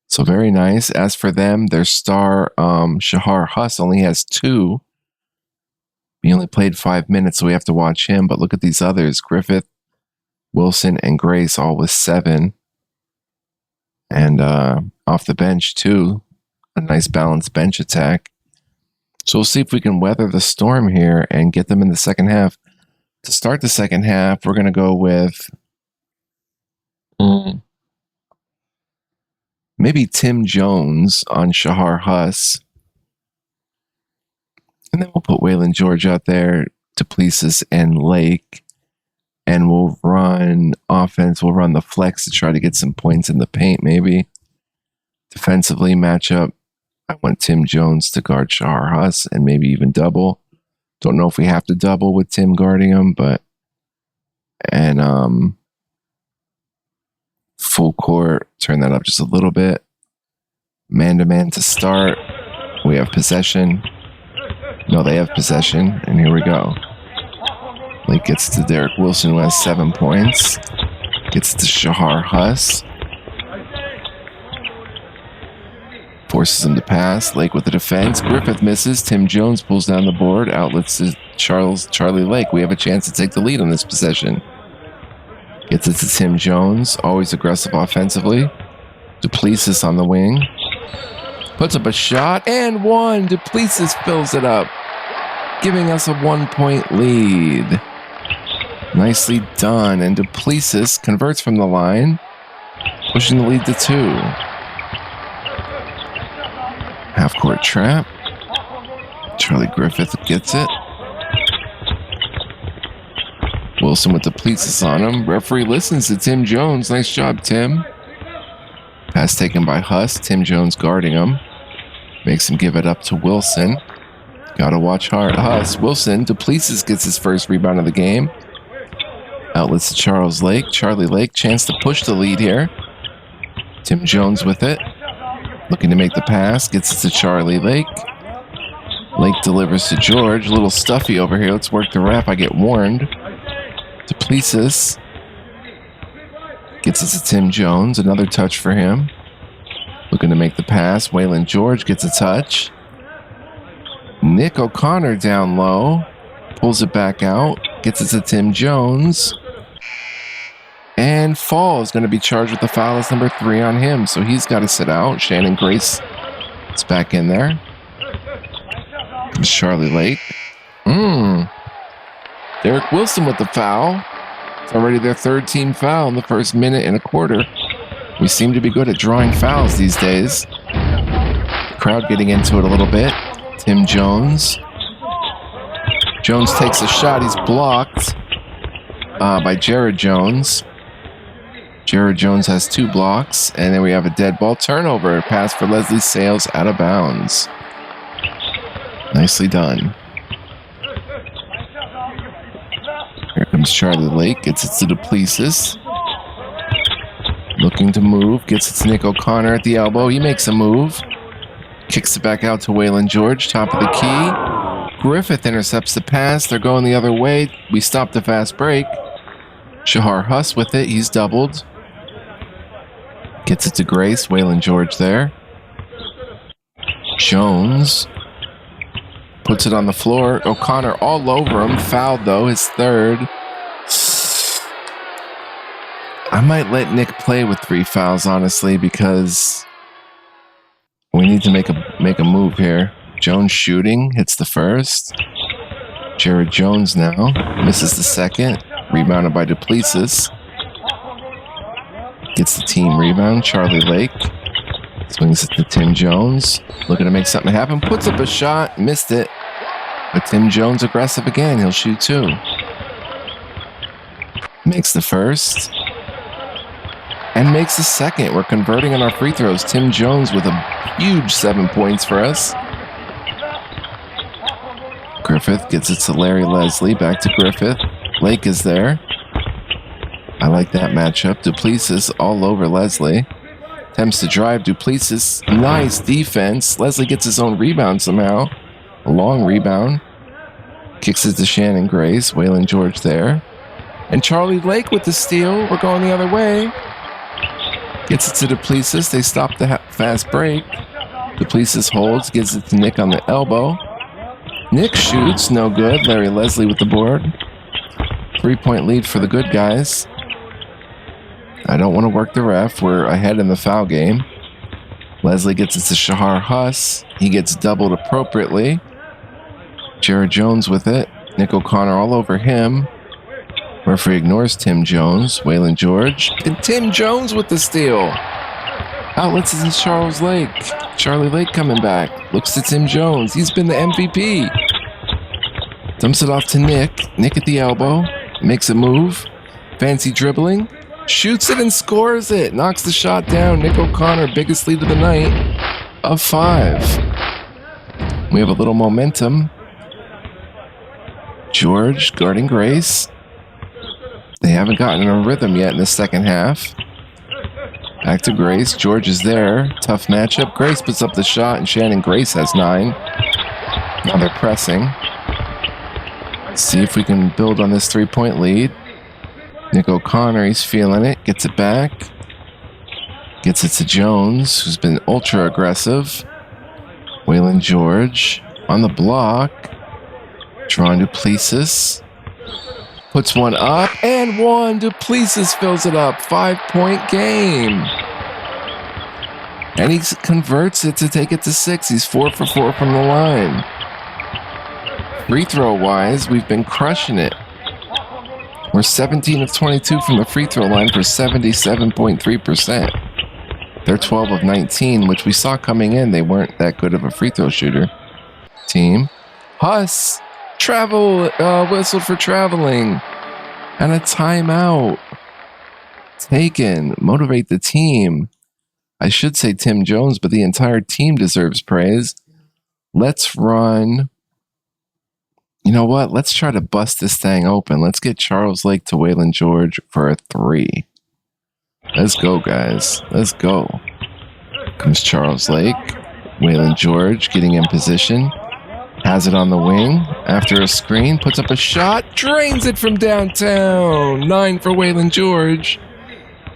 So very nice. As for them, their star, Shahar Huss, only has 2. He only played 5 minutes, so we have to watch him. But look at these others. Griffith, Wilson, and Grace all with 7. And off the bench, too. A nice balanced bench attack. So we'll see if we can weather the storm here and get them in the second half. To start the second half, we're going to go with maybe Tim Jones on Shahar Huss. And then we'll put Waylon George out there, Duplessis and Lake. And we'll run offense. We'll run the flex to try to get some points in the paint, maybe. Defensively, matchup. I want Tim Jones to guard Shahar Huss and maybe even double. Don't know if we have to double with Tim guarding him, but... And full court. Turn that up just a little bit. Man-to-man to start. We have possession. No, they have possession. And here we go. Lake gets to Derek Wilson, who has 7 points. Gets to Shahar Huss. Forces him to pass. Lake with the defense. Griffith misses. Tim Jones pulls down the board. Outlets to Charlie Lake. We have a chance to take the lead on this possession. Gets it to Tim Jones. Always aggressive offensively. Duplessis on the wing. Puts up a shot and 1. Duplessis fills it up, giving us a 1-point lead. Nicely done. And Duplessis converts from the line, pushing the lead to 2. Half-court trap. Charlie Griffith gets it. Wilson with Duplessis on him. Referee listens to Tim Jones. Nice job, Tim. Pass taken by Huss. Tim Jones guarding him. Makes him give it up to Wilson. Gotta watch hard. Huss. Wilson. Duplessis gets his first rebound of the game. Outlets to Charlie Lake. Chance to push the lead here. Tim Jones with it. Looking to make the pass. Gets it to Charlie Lake. Lake delivers to George. A little stuffy over here. Let's work the ref. I get warned. Duplessis gets it to Tim Jones. Another touch for him. Looking to make the pass. Waylon George gets a touch. Nick O'Connor down low. Pulls it back out. Gets it to Tim Jones. And Fall is going to be charged with the foul. It's number 3 on him, so he's got to sit out. Shannon Grace is back in there. Comes Charlie Lake. Derek Wilson with the foul. It's already their 3rd team foul in the first minute and a quarter. We seem to be good at drawing fouls these days. Crowd getting into it a little bit. Tim Jones. Jones takes a shot. He's blocked by Jared Jones. Jared Jones has 2 blocks. And then we have a dead ball turnover. Pass for Leslie Sales out of bounds. Nicely done. Here comes Charlie Lake. Gets it to Duplessis. Looking to move. Gets it to Nick O'Connor at the elbow. He makes a move. Kicks it back out to Waylon George. Top of the key. Griffith intercepts the pass. They're going the other way. We stop the fast break. Shahar Huss with it. He's doubled. Gets it to Grace. Waylon George there. Jones puts it on the floor. O'Connor all over him. Fouled, though. His 3rd. I might let Nick play with 3 fouls, honestly, because we need to make a move here. Jones shooting. Hits the 1st. Jared Jones now. Misses the 2nd. Rebounded by Duplessis. Gets the team rebound. Charlie Lake. Swings it to Tim Jones. Looking to make something happen. Puts up a shot. Missed it. But Tim Jones aggressive again. He'll shoot 2. Makes the 1st. And makes the 2nd. We're converting on our free throws. Tim Jones with a huge 7 points for us. Griffith gets it to Larry Leslie. Back to Griffith. Lake is there. I like that matchup. Duplessis all over Leslie. Attempts to drive. Duplessis. Nice defense. Leslie gets his own rebound somehow. A long rebound. Kicks it to Shannon Grace. Waylon George there. And Charlie Lake with the steal. We're going the other way. Gets it to Duplessis. They stop the fast break. Duplessis holds. Gives it to Nick on the elbow. Nick shoots. No good. Larry Leslie with the board. 3-point lead for the good guys. I don't want to work the ref. We're ahead in the foul game. Leslie gets it to Shahar Huss. He gets doubled appropriately. Jared Jones with it. Nick O'Connor all over him. Referee ignores Tim Jones. Waylon George. And Tim Jones with the steal. Outlets is in Charles Lake. Charlie Lake coming back. Looks to Tim Jones. He's been the MVP. Dumps it off to Nick. Nick at the elbow. Makes a move. Fancy dribbling. Shoots it and scores it. Knocks the shot down. Nick O'Connor, biggest lead of the night of 5. We have a little momentum. George guarding Grace. They haven't gotten in a rhythm yet in the second half. Back to Grace. George is there. Tough matchup. Grace puts up the shot, and Shannon Grace has 9. Now they're pressing. See if we can build on this 3-point lead. Nick O'Connor, he's feeling it. Gets it back. Gets it to Jones, who's been ultra aggressive. Waylon George on the block. Drawing Duplessis. Puts one up and one. Duplessis fills it up. 5-point game. And he converts it to take it to 6. He's 4 for 4 from the line. Free throw wise, we've been crushing it. We're 17 of 22 from the free throw line for 77.3%. They're 12 of 19, which we saw coming in. They weren't that good of a free throw shooter team. Huss, whistled for traveling. And a timeout. Taken. Motivate the team. I should say Tim Jones, but the entire team deserves praise. Let's run. You know what? Let's try to bust this thing open. Let's get Charles Lake to Waylon George for a 3. Let's go, guys. Let's go. Comes Charles Lake. Waylon George getting in position. Has it on the wing. After a screen, puts up a shot. Drains it from downtown. 9 for Waylon George.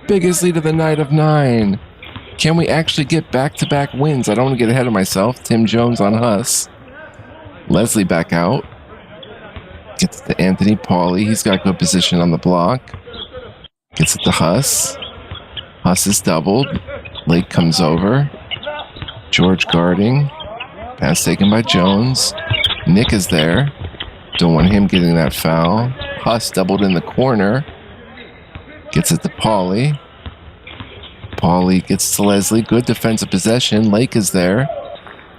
Biggest lead of the night of 9. Can we actually get back-to-back wins? I don't want to get ahead of myself. Tim Jones on Huss. Leslie back out. Gets it to Anthony Pauly. He's got good position on the block. Gets it to Huss. Huss is doubled. Lake comes over. George guarding. Pass taken by Jones. Nick is there. Don't want him getting that foul. Huss doubled in the corner. Gets it to Pauly. Paulie gets to Leslie. Good defensive possession. Lake is there.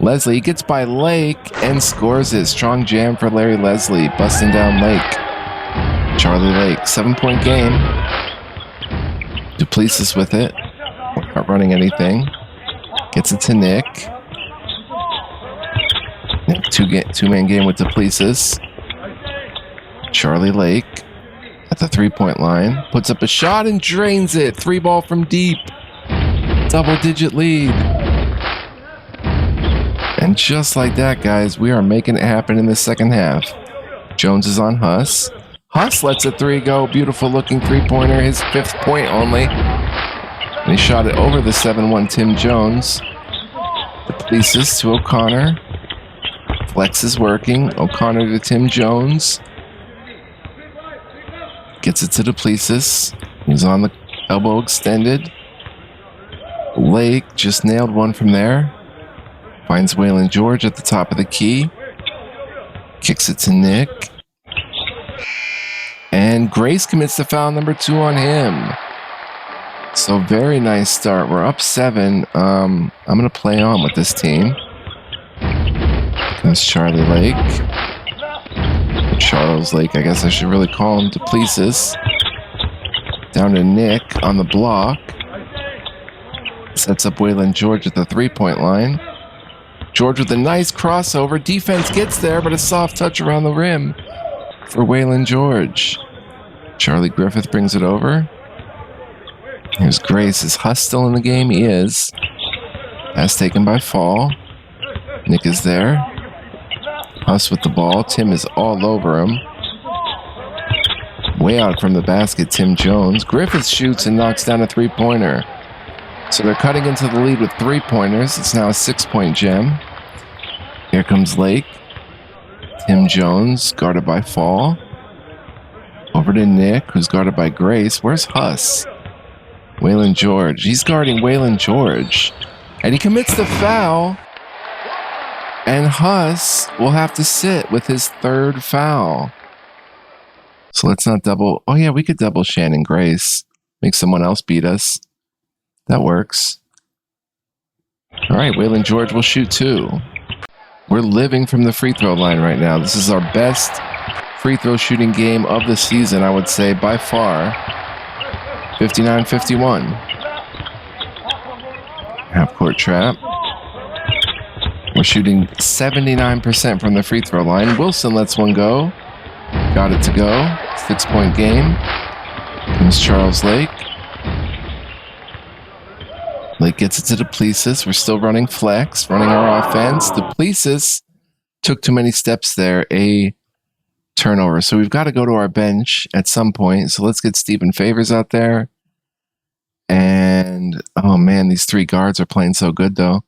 Leslie gets by Lake and scores it. Strong jam for Larry Leslie. Busting down Lake. Charlie Lake. 7-point game. Duplessis with it. Not running anything. Gets it to Nick. Two-man game with Duplessis. Charlie Lake at the 3-point line. Puts up a shot and drains it. 3-ball from deep. Double-digit lead. And just like that, guys, we are making it happen in the second half. Jones is on Huss. Huss lets a 3 go. Beautiful-looking 3-pointer. His 5th point only. And he shot it over the 7-1 Tim Jones. Duplessis to O'Connor. Flex is working. O'Connor to Tim Jones. Gets it to Duplessis. He's on the elbow extended. Lake just nailed one from there. Finds Waylon George at the top of the key. Kicks it to Nick. And Grace commits the foul number 2 on him. So very nice start. We're up 7. I'm going to play on with this team. That's Charlie Lake. Charles Lake, I guess I should really call him. Duplessis. Down to Nick on the block. Sets up Waylon George at the 3-point line. George with a nice crossover. Defense gets there, but a soft touch around the rim for Waylon George. Charlie Griffith brings it over. Here's Grace. Is Huss still in the game? He is. Pass taken by Fall. Nick is there. Huss with the ball. Tim is all over him. Way out from the basket, Tim Jones. Griffith shoots and knocks down a 3-pointer. So they're cutting into the lead with 3-pointers. It's now a 6-point gem. Here comes Lake. Tim Jones, guarded by Fall. Over to Nick, who's guarded by Grace. Where's Huss? Waylon George. He's guarding Waylon George. And he commits the foul. And Huss will have to sit with his 3rd foul. So let's not double. Oh, yeah, we could double Shannon Grace. Make someone else beat us. That works. All right, Waylon George will shoot 2. We're living from the free throw line right now. This is our best free throw shooting game of the season, I would say, by far. 59-51. Half-court trap. We're shooting 79% from the free throw line. Wilson lets one go. Got it to go. 6-point game. Comes Charles Lake. Lake gets it to Duplessis. We're still running flex, running our offense. Duplessis took too many steps there. A turnover. So we've got to go to our bench at some point. So let's get Stephen Favors out there. And, oh man, these 3 guards are playing so good though.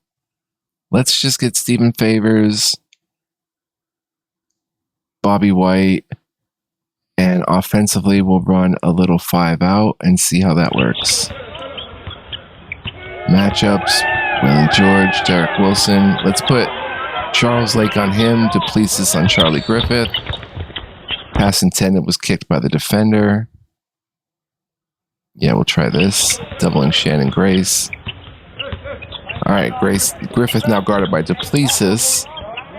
Let's just get Stephen Favors, Bobby White, and offensively we'll run a little 5 out and see how that works. Matchups, Waylon George, Derek Wilson. Let's put Charles Lake on him, Duplessis on Charlie Griffith. Pass intended was kicked by the defender. Yeah, we'll try this. Doubling Shannon Grace. All right, Griffith now guarded by Duplessis.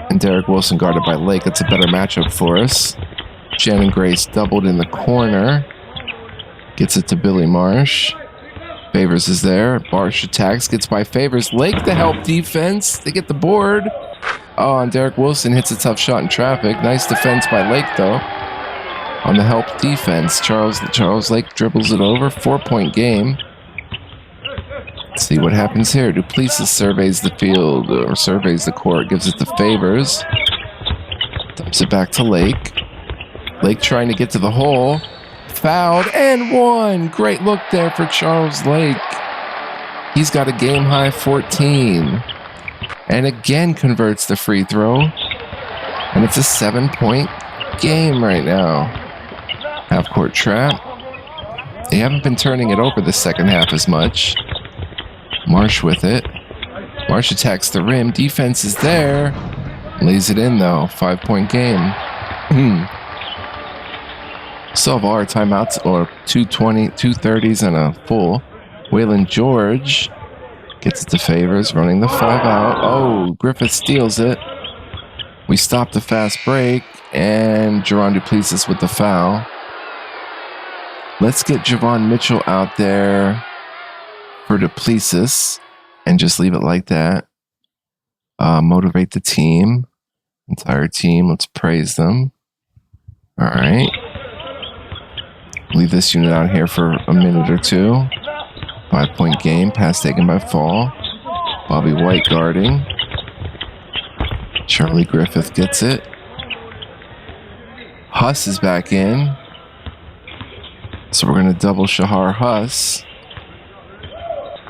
And Derek Wilson guarded by Lake. That's a better matchup for us. Shannon Grace doubled in the corner. Gets it to Billy Marsh. Favors is there. Marsh attacks, gets by Favors. Lake the help defense. They get the board. Oh, and Derek Wilson hits a tough shot in traffic. Nice defense by Lake, though. On the help defense, Charles Lake dribbles it over. 4-point game. Let's see what happens here. Duplessis surveys the field, or surveys the court, gives it to Favors. Dumps it back to Lake. Lake trying to get to the hole. Fouled and one. Great look there for Charles Lake. He's got a game-high 14. And again converts the free throw. And it's a 7-point game right now. Half-court trap. They haven't been turning it over the second half as much. Marsh with it. Marsh attacks the rim. Defense is there. Lays it in, though. 5-point game. Still have all our timeouts, or 2:30s and a full. Waylon George gets it to Favors, running the 5 out. Oh, Griffith steals it. We stop the fast break, and Jerron Duplessis with the foul. Let's get Javon Mitchell out there for Duplessis and just leave it like that. Motivate the team, entire team. Let's praise them. All right. Leave this unit out here for a minute or two. 5-point game. Pass taken by Fall. Bobby White guarding. Charlie Griffith gets it. Huss is back in. So we're going to double Shahar Huss.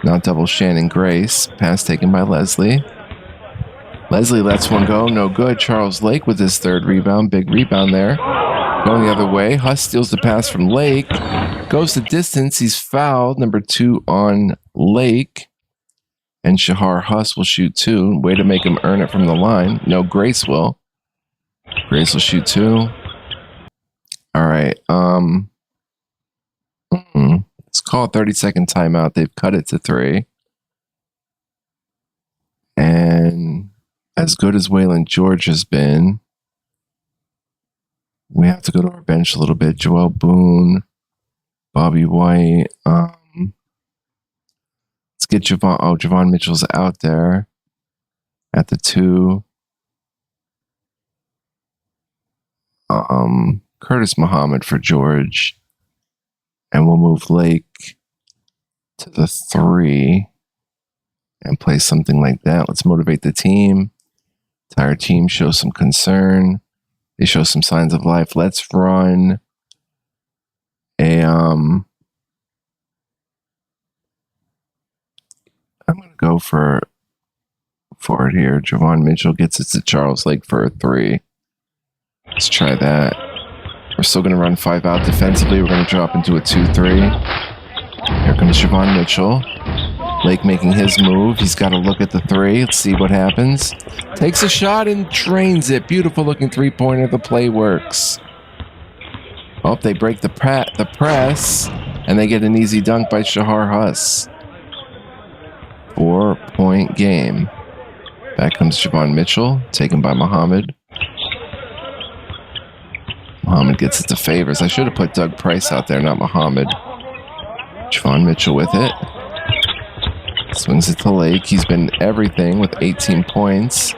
Not double Shannon Grace. Pass taken by Leslie. Leslie lets one go. No good. Charles Lake with his third rebound. Big rebound there. Going the other way. Huss steals the pass from Lake. Goes the distance. He's fouled. Number 2 on Lake. And Shahar Huss will shoot 2. Way to make him earn it from the line. No, Grace will. Grace will shoot 2. All right. Let's call a 30-second timeout. They've cut it to 3. And as good as Waylon George has been, we have to go to our bench a little bit. Joel Boone, Bobby White. Let's get Javon. Oh, Javon Mitchell's out there at the 2. Curtis Muhammad for George. And we'll move Lake to the 3 and play something like that. Let's motivate the team. Entire team shows some concern. They show some signs of life. Let's run I'm going to go for it here. Javon Mitchell gets it to Charles Lake for a 3. Let's try that. We're still going to run 5 out defensively. We're going to drop into a 2-3. Here comes Javon Mitchell. Lake making his move. He's got to look at the 3. Let's see what happens. Takes a shot and drains it. Beautiful looking 3-pointer. The play works. Oh, they break the press, and they get an easy dunk by Shahar Huss. 4-point game. Back comes Javon Mitchell, taken by Muhammad. Muhammad gets it to Favors. I should have put Doug Price out there, not Muhammad. Javon Mitchell with it. Swings it to Lake. He's been everything with 18 points.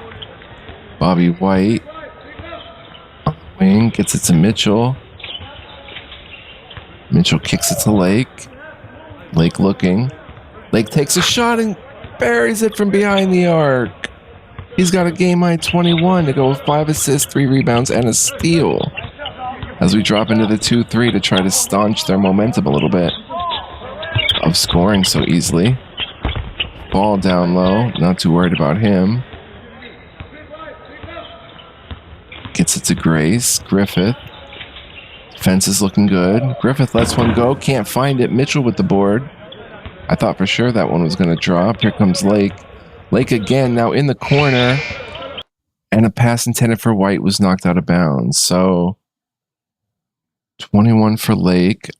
Bobby White on the wing gets it to Mitchell. Mitchell kicks it to Lake. Lake looking. Lake takes a shot and buries it from behind the arc. He's got a game-high 21 to go with 5 assists, 3 rebounds, and a steal. As we drop into the 2-3 to try to staunch their momentum a little bit of scoring so easily. Ball down low. Not too worried about him. Gets it to Grace. Griffith. Defense is looking good. Griffith lets one go. Can't find it. Mitchell with the board. I thought for sure that one was going to drop. Here comes Lake. Lake again, now in the corner. And a pass intended for White was knocked out of bounds. So 21 for Lake.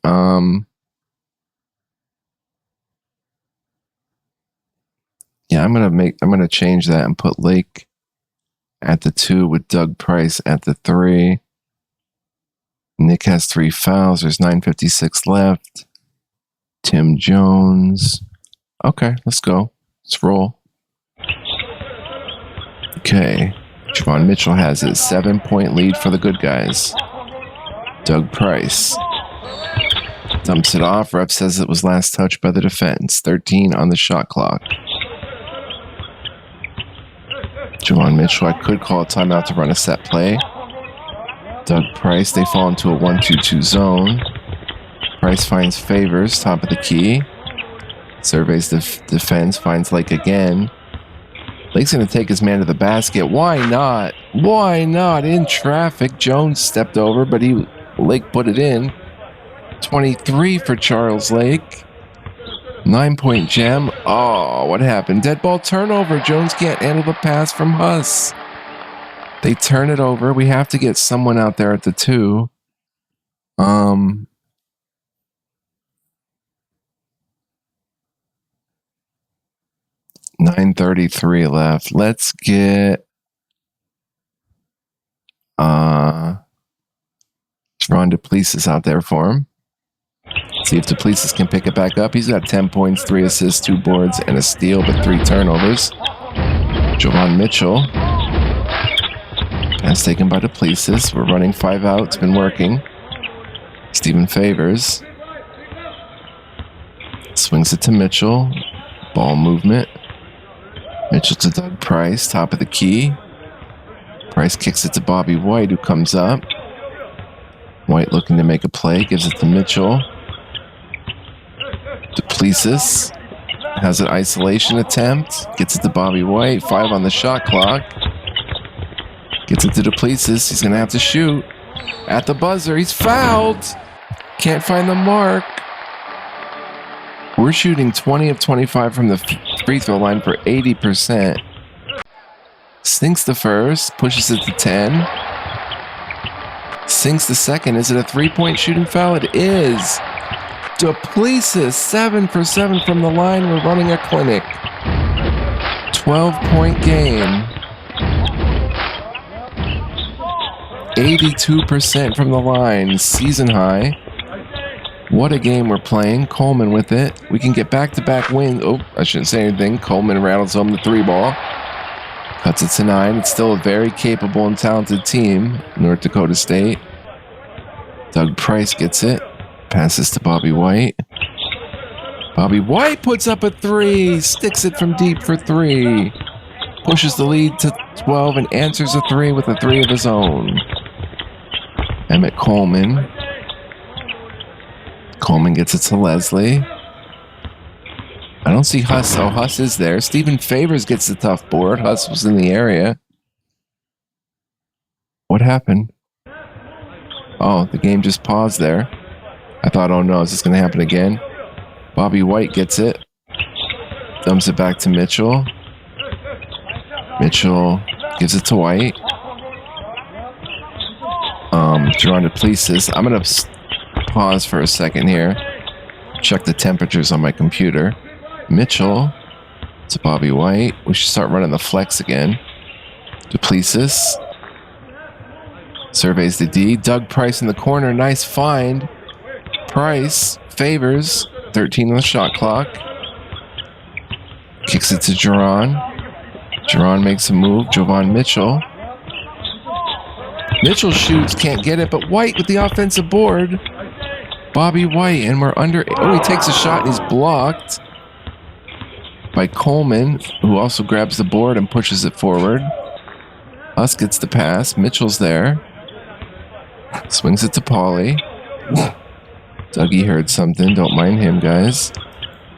Yeah, I'm gonna change that and put Lake at the 2 with Doug Price at the 3. Nick has 3 fouls. There's 9:56 left. Tim Jones. Okay, let's go. Let's roll. Okay. Javon Mitchell has his 7-point lead for the good guys. Doug Price dumps it off. Ref says it was last touched by the defense. 13 on the shot clock. Javon Mitchell, I could call a timeout to run a set play. Doug Price, they fall into a 1-2-2 zone. Price finds Favors, top of the key. Surveys the defense, finds Lake again. Lake's going to take his man to the basket. Why not? Why not? In traffic, Jones stepped over, but Lake put it in. 23 for Charles Lake. 9-point gem. Oh, what happened? Dead ball turnover. Jones can't handle the pass from Huss. They turn it over. We have to get someone out there at the 2. 9:33 left. Let's get Ron Duplessis out there for him. See if Duplessis can pick it back up. He's got 10 points, 3 assists, 2 boards, and a steal, but 3 turnovers. Jovan Mitchell. Pass taken by Duplessis. We're running 5 out. It's been working. Stephen Favors. Swings it to Mitchell. Ball movement. Mitchell to Doug Price, top of the key. Price kicks it to Bobby White, who comes up. White looking to make a play, gives it to Mitchell. Duplessis has an isolation attempt, gets it to Bobby White, 5 on the shot clock. Gets it to Duplessis, he's going to have to shoot. At the buzzer, he's fouled. Can't find the mark. We're shooting 20 of 25 from the free throw line for 80%. Sinks the first, pushes it to 10. Sinks the second. Is it a 3-point shooting foul? It is. Duplessis, 7 for 7 from the line. We're running a clinic. 12-point game. 82% from the line. Season high. What a game we're playing. Coleman with it. We can get back-to-back wins. Oh, I shouldn't say anything. Coleman rattles home the 3 ball. Cuts it to 9. It's still a very capable and talented team, North Dakota State. Doug Price gets it. Passes to Bobby White. Bobby White puts up a 3. Sticks it from deep for 3. Pushes the lead to 12 and answers a 3 with a 3 of his own. Emmett Coleman. Coleman gets it to Leslie. I don't see Huss, so Huss is there. Stephen Favors gets the tough board. Huss was in the area. What happened? Oh, the game just paused there. I thought, oh no, is this going to happen again? Bobby White gets it. Dumps it back to Mitchell. Mitchell gives it to White. Jerron Duplessis. I'm going to pause for a second here. Check the temperatures on my computer. Mitchell to Bobby White. We should start running the flex again. Duplessis surveys the D. Doug Price in the corner. Nice find. Price Favors. 13 on the shot clock. Kicks it to Jerron. Jerron makes a move. Jovan Mitchell. Mitchell shoots. Can't get it, but White with the offensive board. Bobby White, and we're under. Oh, he takes a shot and he's blocked by Coleman, who also grabs the board and pushes it forward. Huss gets the pass. Mitchell's there. Swings it to Pauly. Dougie heard something. Don't mind him, guys.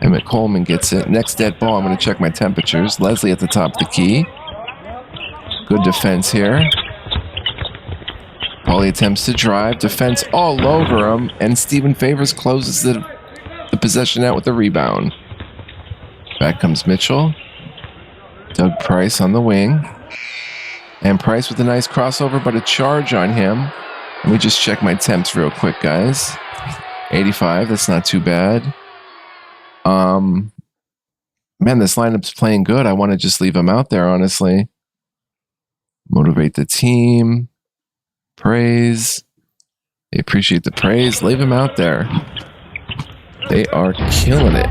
Emmett Coleman gets it. Next dead ball. I'm going to check my temperatures. Leslie at the top of the key. Good defense here. Pauly attempts to drive. Defense all over him. And Stephen Favors closes the possession out with the rebound. Back comes Mitchell. Doug Price on the wing. And Price with a nice crossover, but a charge on him. Let me just check my temps real quick, guys. 85, that's not too bad. Man, this lineup's playing good. I want to just leave them out there, honestly. Motivate the team. Praise. They appreciate the praise. Leave them out there. They are killing it.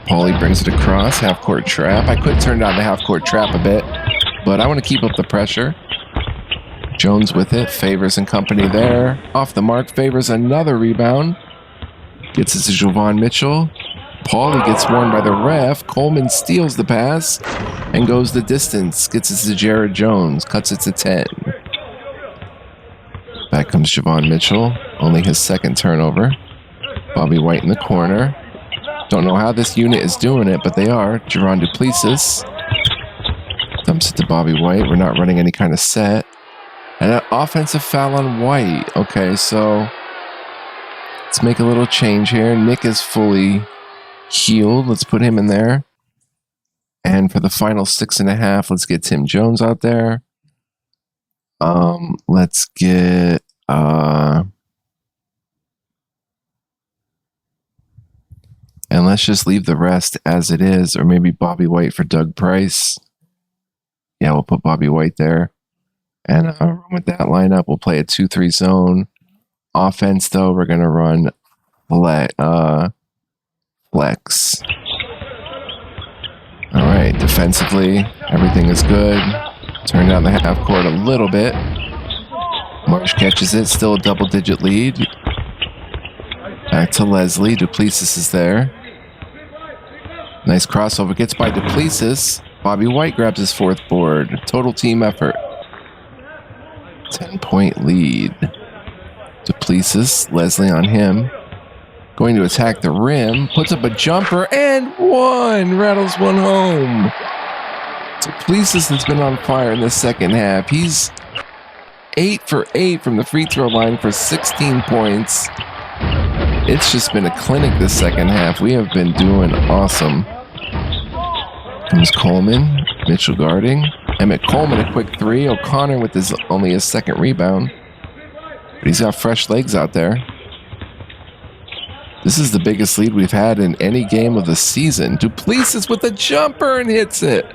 Pauly brings it across. Half-court trap. I could turn down the half-court trap a bit, but I want to keep up the pressure. Jones with it. Favors and company there. Off the mark. Favors another rebound. Gets it to Jovan Mitchell. Pauly gets warned by the ref. Coleman steals the pass and goes the distance. Gets it to Jared Jones. Cuts it to 10. Back comes Jovan Mitchell. Only his second turnover. Bobby White in the corner. Don't know how this unit is doing it, but they are. Jerron Duplessis. Dumps it to Bobby White. We're not running any kind of set. And an offensive foul on White. Okay, so let's make a little change here. Nick is fully healed. Let's put him in there. And for the final 6.5, let's get Tim Jones out there. Let's get and let's let's just leave the rest as it is, or maybe Bobby White for Doug Price. Yeah, we'll put Bobby White there. And run with that lineup. We'll play a 2-3 zone. Offense, though, we're going to run flex. All right, defensively, everything is good. Turn down the half court a little bit. Marsh catches it, still a double-digit lead. Back to Leslie. Duplessis is there. Nice crossover. Gets by Duplessis. Bobby White grabs his fourth board. Total team effort. 10-point lead. Duplessis. Leslie on him. Going to attack the rim. Puts up a jumper and one. Rattles one home. Duplessis has been on fire in the second half. He's 8 for 8 from the free throw line for 16 points. It's just been a clinic this second half. We have been doing awesome. Comes Coleman. Mitchell guarding. Emmett Coleman, a quick three. O'Connor with only his second rebound. But he's got fresh legs out there. This is the biggest lead we've had in any game of the season. Duplessis with a jumper and hits it.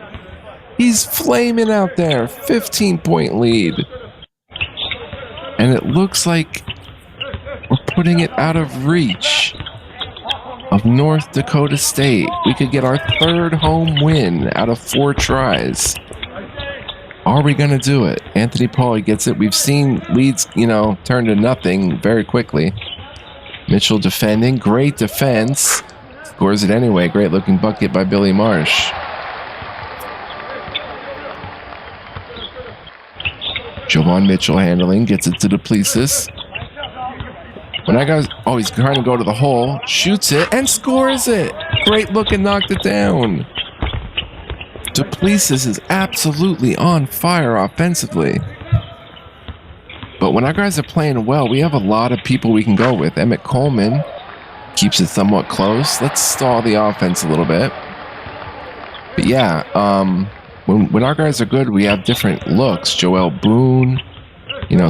He's flaming out there. 15-point lead. And it looks like we're putting it out of reach of North Dakota State. We could get our third home win out of 4 tries. Are we going to do it? Anthony Pauly gets it. We've seen leads, turn to nothing very quickly. Mitchell defending. Great defense. Scores it anyway. Great looking bucket by Billy Marsh. Javon Mitchell handling. Gets it to Duplessis. He's trying to go to the hole. Shoots it and scores it. Great look and knocked it down. Duplessis is absolutely on fire offensively. But when our guys are playing well, we have a lot of people we can go with. Emmett Coleman keeps it somewhat close. Let's stall the offense a little bit. But yeah, when our guys are good, we have different looks. Joel Boone,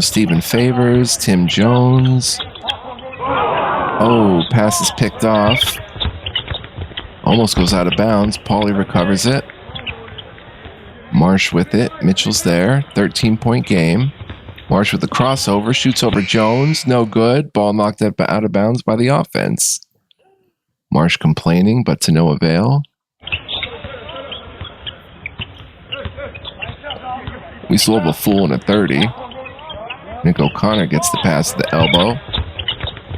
Stephen Favors, Tim Jones. Oh, pass is picked off. Almost goes out of bounds. Pauly recovers it. Marsh with it. Mitchell's there. 13-point game. Marsh with the crossover. Shoots over Jones. No good. Ball knocked out of bounds by the offense. Marsh complaining, but to no avail. We still have a fool in a 30. Nick O'Connor gets the pass to the elbow.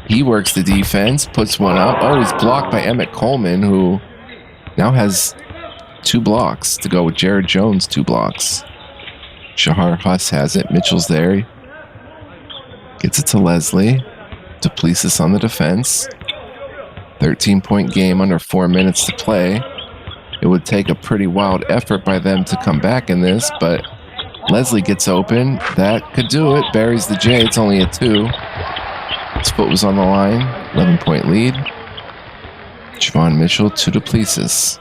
He works the defense, puts one up. Oh, he's blocked by Emmett Coleman, who now has 2 blocks to go with Jared Jones' 2 blocks. Shahar Huss has it. Mitchell's there. Gets it to Leslie. Duplessis on the defense. 13-point game under 4 minutes to play. It would take a pretty wild effort by them to come back in this, but Leslie gets open. That could do it. Buries the J. It's only a 2. His foot was on the line. 11-point lead. Javon Mitchell to Duplessis.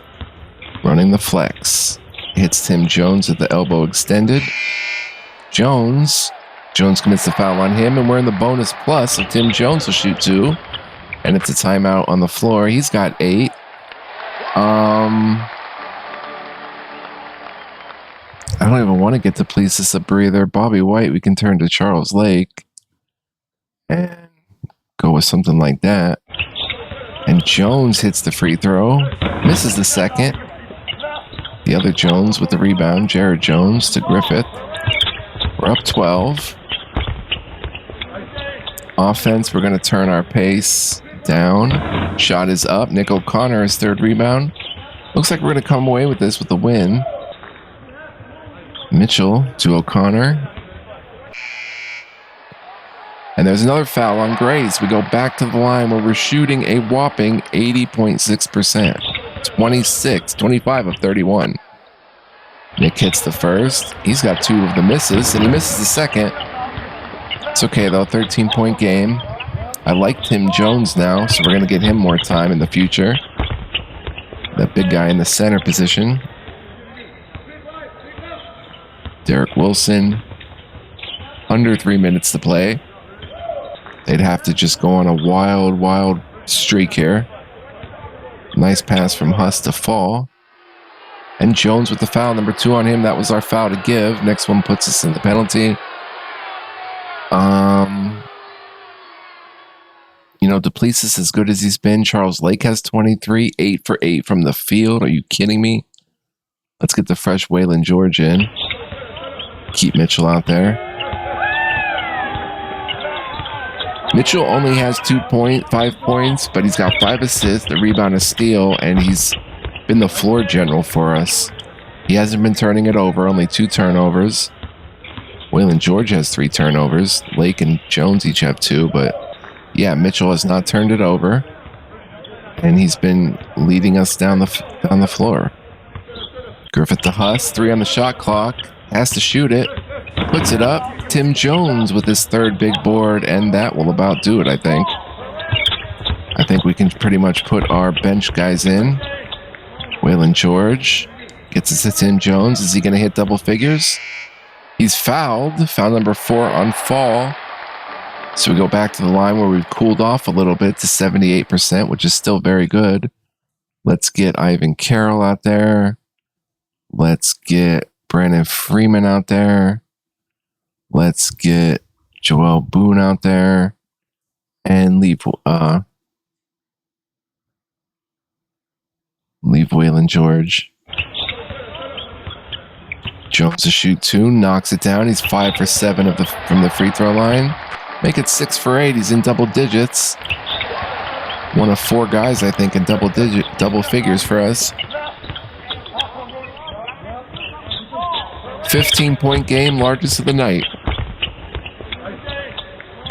Running the flex. Hits Tim Jones at the elbow extended. Jones commits the foul on him, and we're in the bonus plus, so Tim Jones will shoot 2. And it's a timeout on the floor. He's got 8. I don't even want to get Duplessis a breather. Bobby White, we can turn to Charles Lake. And go with something like that. And Jones hits the free throw. Misses the second. The other Jones with the rebound. Jared Jones to Griffith. We're up 12. Offense, we're going to turn our pace down. Shot is up. Nick O'Connor, his 3rd rebound. Looks like we're going to come away with this with a win. Mitchell to O'Connor. And there's another foul on Grace. We go back to the line where we're shooting a whopping 80.6%. 25 of 31. Nick hits the first. He's got 2 of the misses, and he misses the second. It's okay, though. 13-point game. I like Tim Jones now, so we're going to get him more time in the future. That big guy in the center position. Derek Wilson. Under 3 minutes to play. They'd have to just go on a wild streak here. Nice pass from Huss to Fall. And Jones with the foul, number 2 on him. That was our foul to give. Next one puts us in the penalty. Duplessis as good as he's been. Charles Lake has 23, 8 for 8 from the field. Are you kidding me? Let's get the fresh Waylon George in. Keep Mitchell out there. Mitchell only has 5 points, but he's got 5 assists, a rebound, a steal, and he's been the floor general for us. He hasn't been turning it over, only 2 turnovers. Waylon George has 3 turnovers. Lake and Jones each have 2, but yeah, Mitchell has not turned it over, and he's been leading us down the floor. Griffith to Huss, 3 on the shot clock, has to shoot it, puts it up. Tim Jones with his 3rd big board, and that will about do it, I think. I think we can pretty much put our bench guys in. Waylon George gets us to Tim Jones. Is he going to hit double figures? He's fouled. Foul number 4 on Fall. So we go back to the line where we've cooled off a little bit to 78%, which is still very good. Let's get Ivan Carroll out there. Let's get Brandon Freeman out there. Let's get Joel Boone out there. And leave Waylon George. Jones to shoot 2, knocks it down. He's 5 for 7 from the free throw line. Make it 6 for 8. He's in double digits. One of 4 guys, I think, in double figures for us. 15-point game, largest of the night.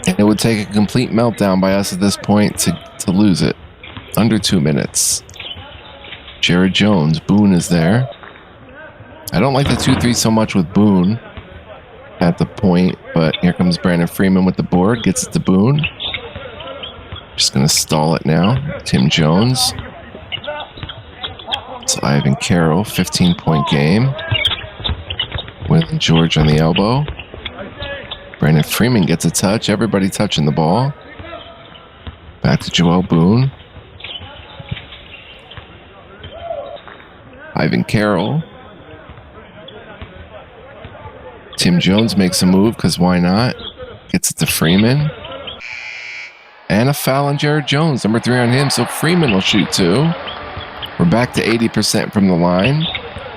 And it would take a complete meltdown by us at this point to lose it. Under 2 minutes. Jared Jones. Boone is there. I don't like the 2-3 so much with Boone at the point, but here comes Brandon Freeman with the board. Gets it to Boone. Just going to stall it now. Tim Jones. It's Ivan Carroll. 15-point game. Waylon George on the elbow. Brandon Freeman gets a touch. Everybody touching the ball. Back to Joel Boone. Ivan Carroll. Tim Jones makes a move because why not? Gets it to Freeman. And a foul on Jared Jones. Number 3 on him. So Freeman will shoot 2. We're back to 80% from the line.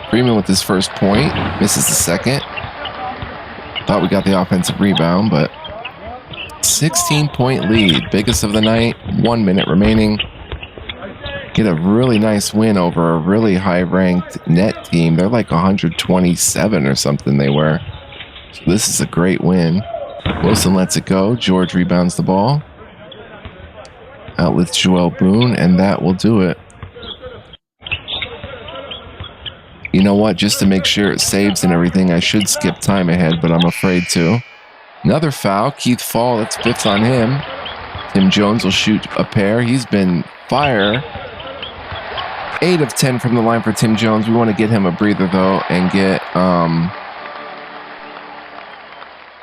Freeman with his first point. Misses the second. Thought we got the offensive rebound, but 16-point lead. Biggest of the night. 1 minute remaining. Get a really nice win over a really high-ranked net team. They're like 127 or something they were. So this is a great win. Wilson lets it go. George rebounds the ball. Out with Joel Boone, and that will do it. You know what? Just to make sure it saves and everything, I should skip time ahead, but I'm afraid to. Another foul. Keith Fall, that's 5th on him. Tim Jones will shoot a pair. He's been fire. 8 of 10 from the line for Tim Jones. We want to get him a breather, though, and get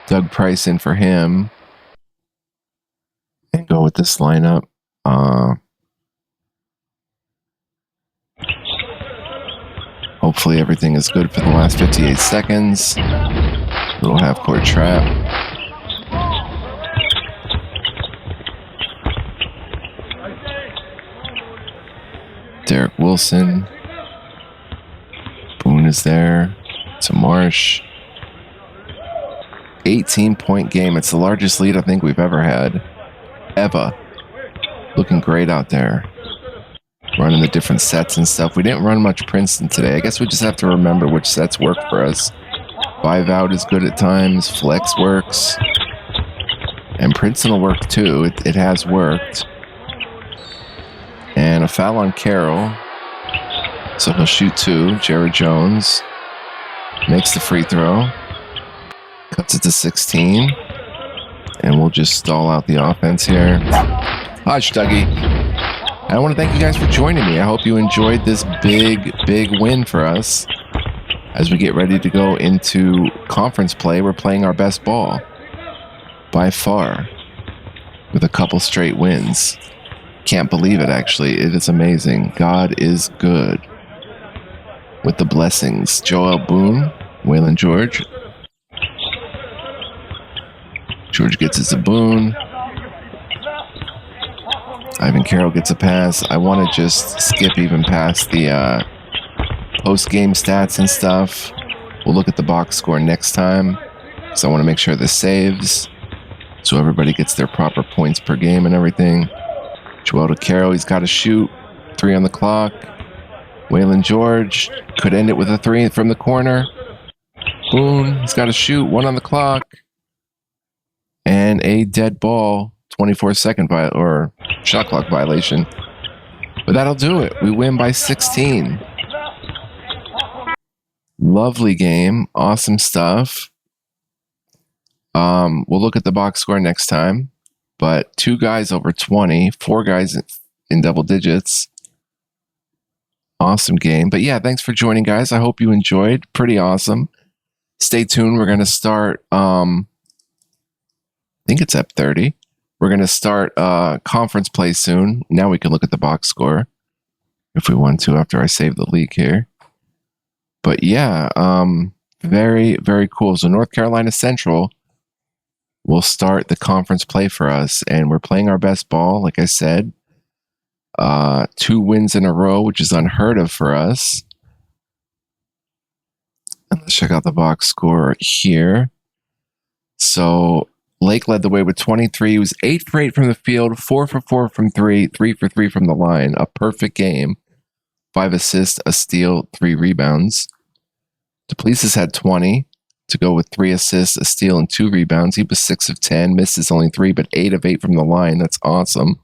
Doug Price in for him. And go with this lineup. Hopefully everything is good for the last 58 seconds. Little half-court trap. Derek Wilson. Boone is there. To Marsh. 18-point game. It's the largest lead I think we've ever had. Eva. Looking great out there. Running the different sets and stuff. We didn't run much Princeton today. I guess we just have to remember which sets work for us. 5 out is good at times. Flex works. And Princeton will work too. It has worked. And a foul on Carroll. So he'll shoot 2. Jared Jones makes the free throw. Cuts it to 16. And we'll just stall out the offense here. Hush, Dougie. I want to thank you guys for joining me. I hope you enjoyed this big win for us. As we get ready to go into conference play, we're playing our best ball by far with a couple straight wins. Can't believe it, actually. It is amazing. God is good. With the blessings. Joel Boone, Waylon George. George gets his Boone. Ivan Carroll gets a pass. I want to just skip even past the post-game stats and stuff. We'll look at the box score next time. So I want to make sure this saves. So everybody gets their proper points per game and everything. Joel to Carroll, he's got to shoot. 3 on the clock. Waylon George could end it with a 3 from the corner. Boone, he's got to shoot. 1 on the clock. And a dead ball. 24-second shot clock violation. But that'll do it. We win by 16. Lovely game. Awesome stuff. We'll look at the box score next time. But 2 guys over 20, 4 guys in double digits. Awesome game. But yeah, thanks for joining, guys. I hope you enjoyed. Pretty awesome. Stay tuned. We're going to start, I think it's up 30. We're going to start conference play soon. Now we can look at the box score if we want to after I save the league here. But yeah, very, very cool. So North Carolina Central will start the conference play for us, and we're playing our best ball, like I said. 2 wins in a row, which is unheard of for us. And let's check out the box score here. So Lake led the way with 23. He was 8 for 8 from the field, 4 for 4 from 3, 3 for 3 from the line. A perfect game. 5 assists, a steal, 3 rebounds. Duplessis had 20 to go with 3 assists, a steal, and 2 rebounds. He was 6 of 10, misses only 3, but 8 of 8 from the line. That's awesome.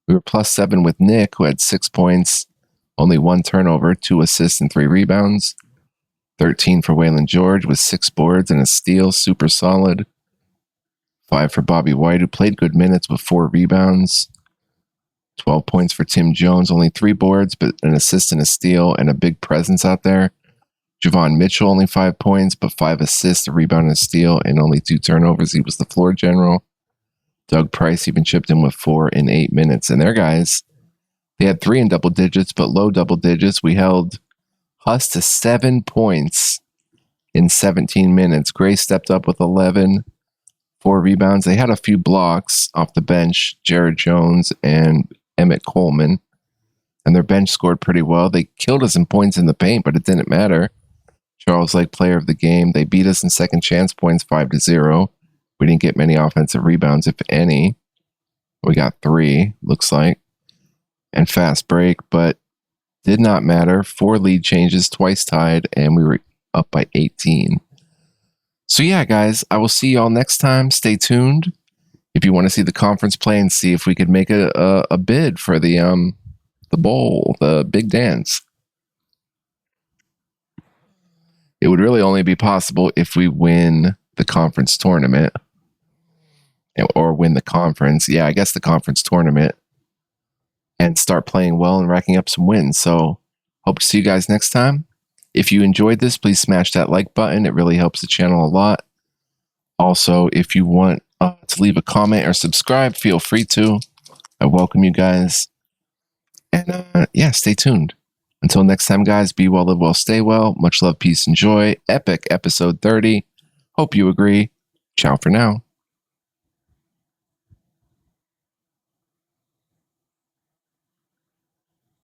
We were +7 with Nick, who had 6 points, only 1 turnover, 2 assists, and 3 rebounds. 13 for Waylon George with 6 boards and a steal, super solid. 5 for Bobby White, who played good minutes with 4 rebounds. 12 points for Tim Jones, only 3 boards, but an assist and a steal, and a big presence out there. Javon Mitchell, only 5 points, but 5 assists, a rebound and a steal, and only 2 turnovers. He was the floor general. Doug Price even chipped in with 4 in 8 minutes. And their guys, they had 3 in double digits, but low double digits. We held Huss to 7 points in 17 minutes. Gray stepped up with 11, 4 rebounds. They had a few blocks off the bench, Jared Jones and Emmett Coleman. And their bench scored pretty well. They killed us in points in the paint, but it didn't matter. Charles Lake, player of the game. They beat us in second chance points 5-0. We didn't get many offensive rebounds, if any. We got 3, looks like. And fast break, but did not matter. 4 lead changes, twice tied, and we were up by 18. So yeah, guys, I will see y'all next time. Stay tuned. If you want to see the conference play and see if we could make a bid for the bowl, the big dance. It would really only be possible if we win the conference tournament or win the conference. Yeah, I guess the conference tournament and start playing well and racking up some wins. So hope to see you guys next time. If you enjoyed this, please smash that like button. It really helps the channel a lot. Also, if you want to leave a comment or subscribe, feel free to. I welcome you guys. And yeah, stay tuned. Until next time, guys, be well, live well, stay well. Much love, peace, and joy. Epic episode 30. Hope you agree. Ciao for now.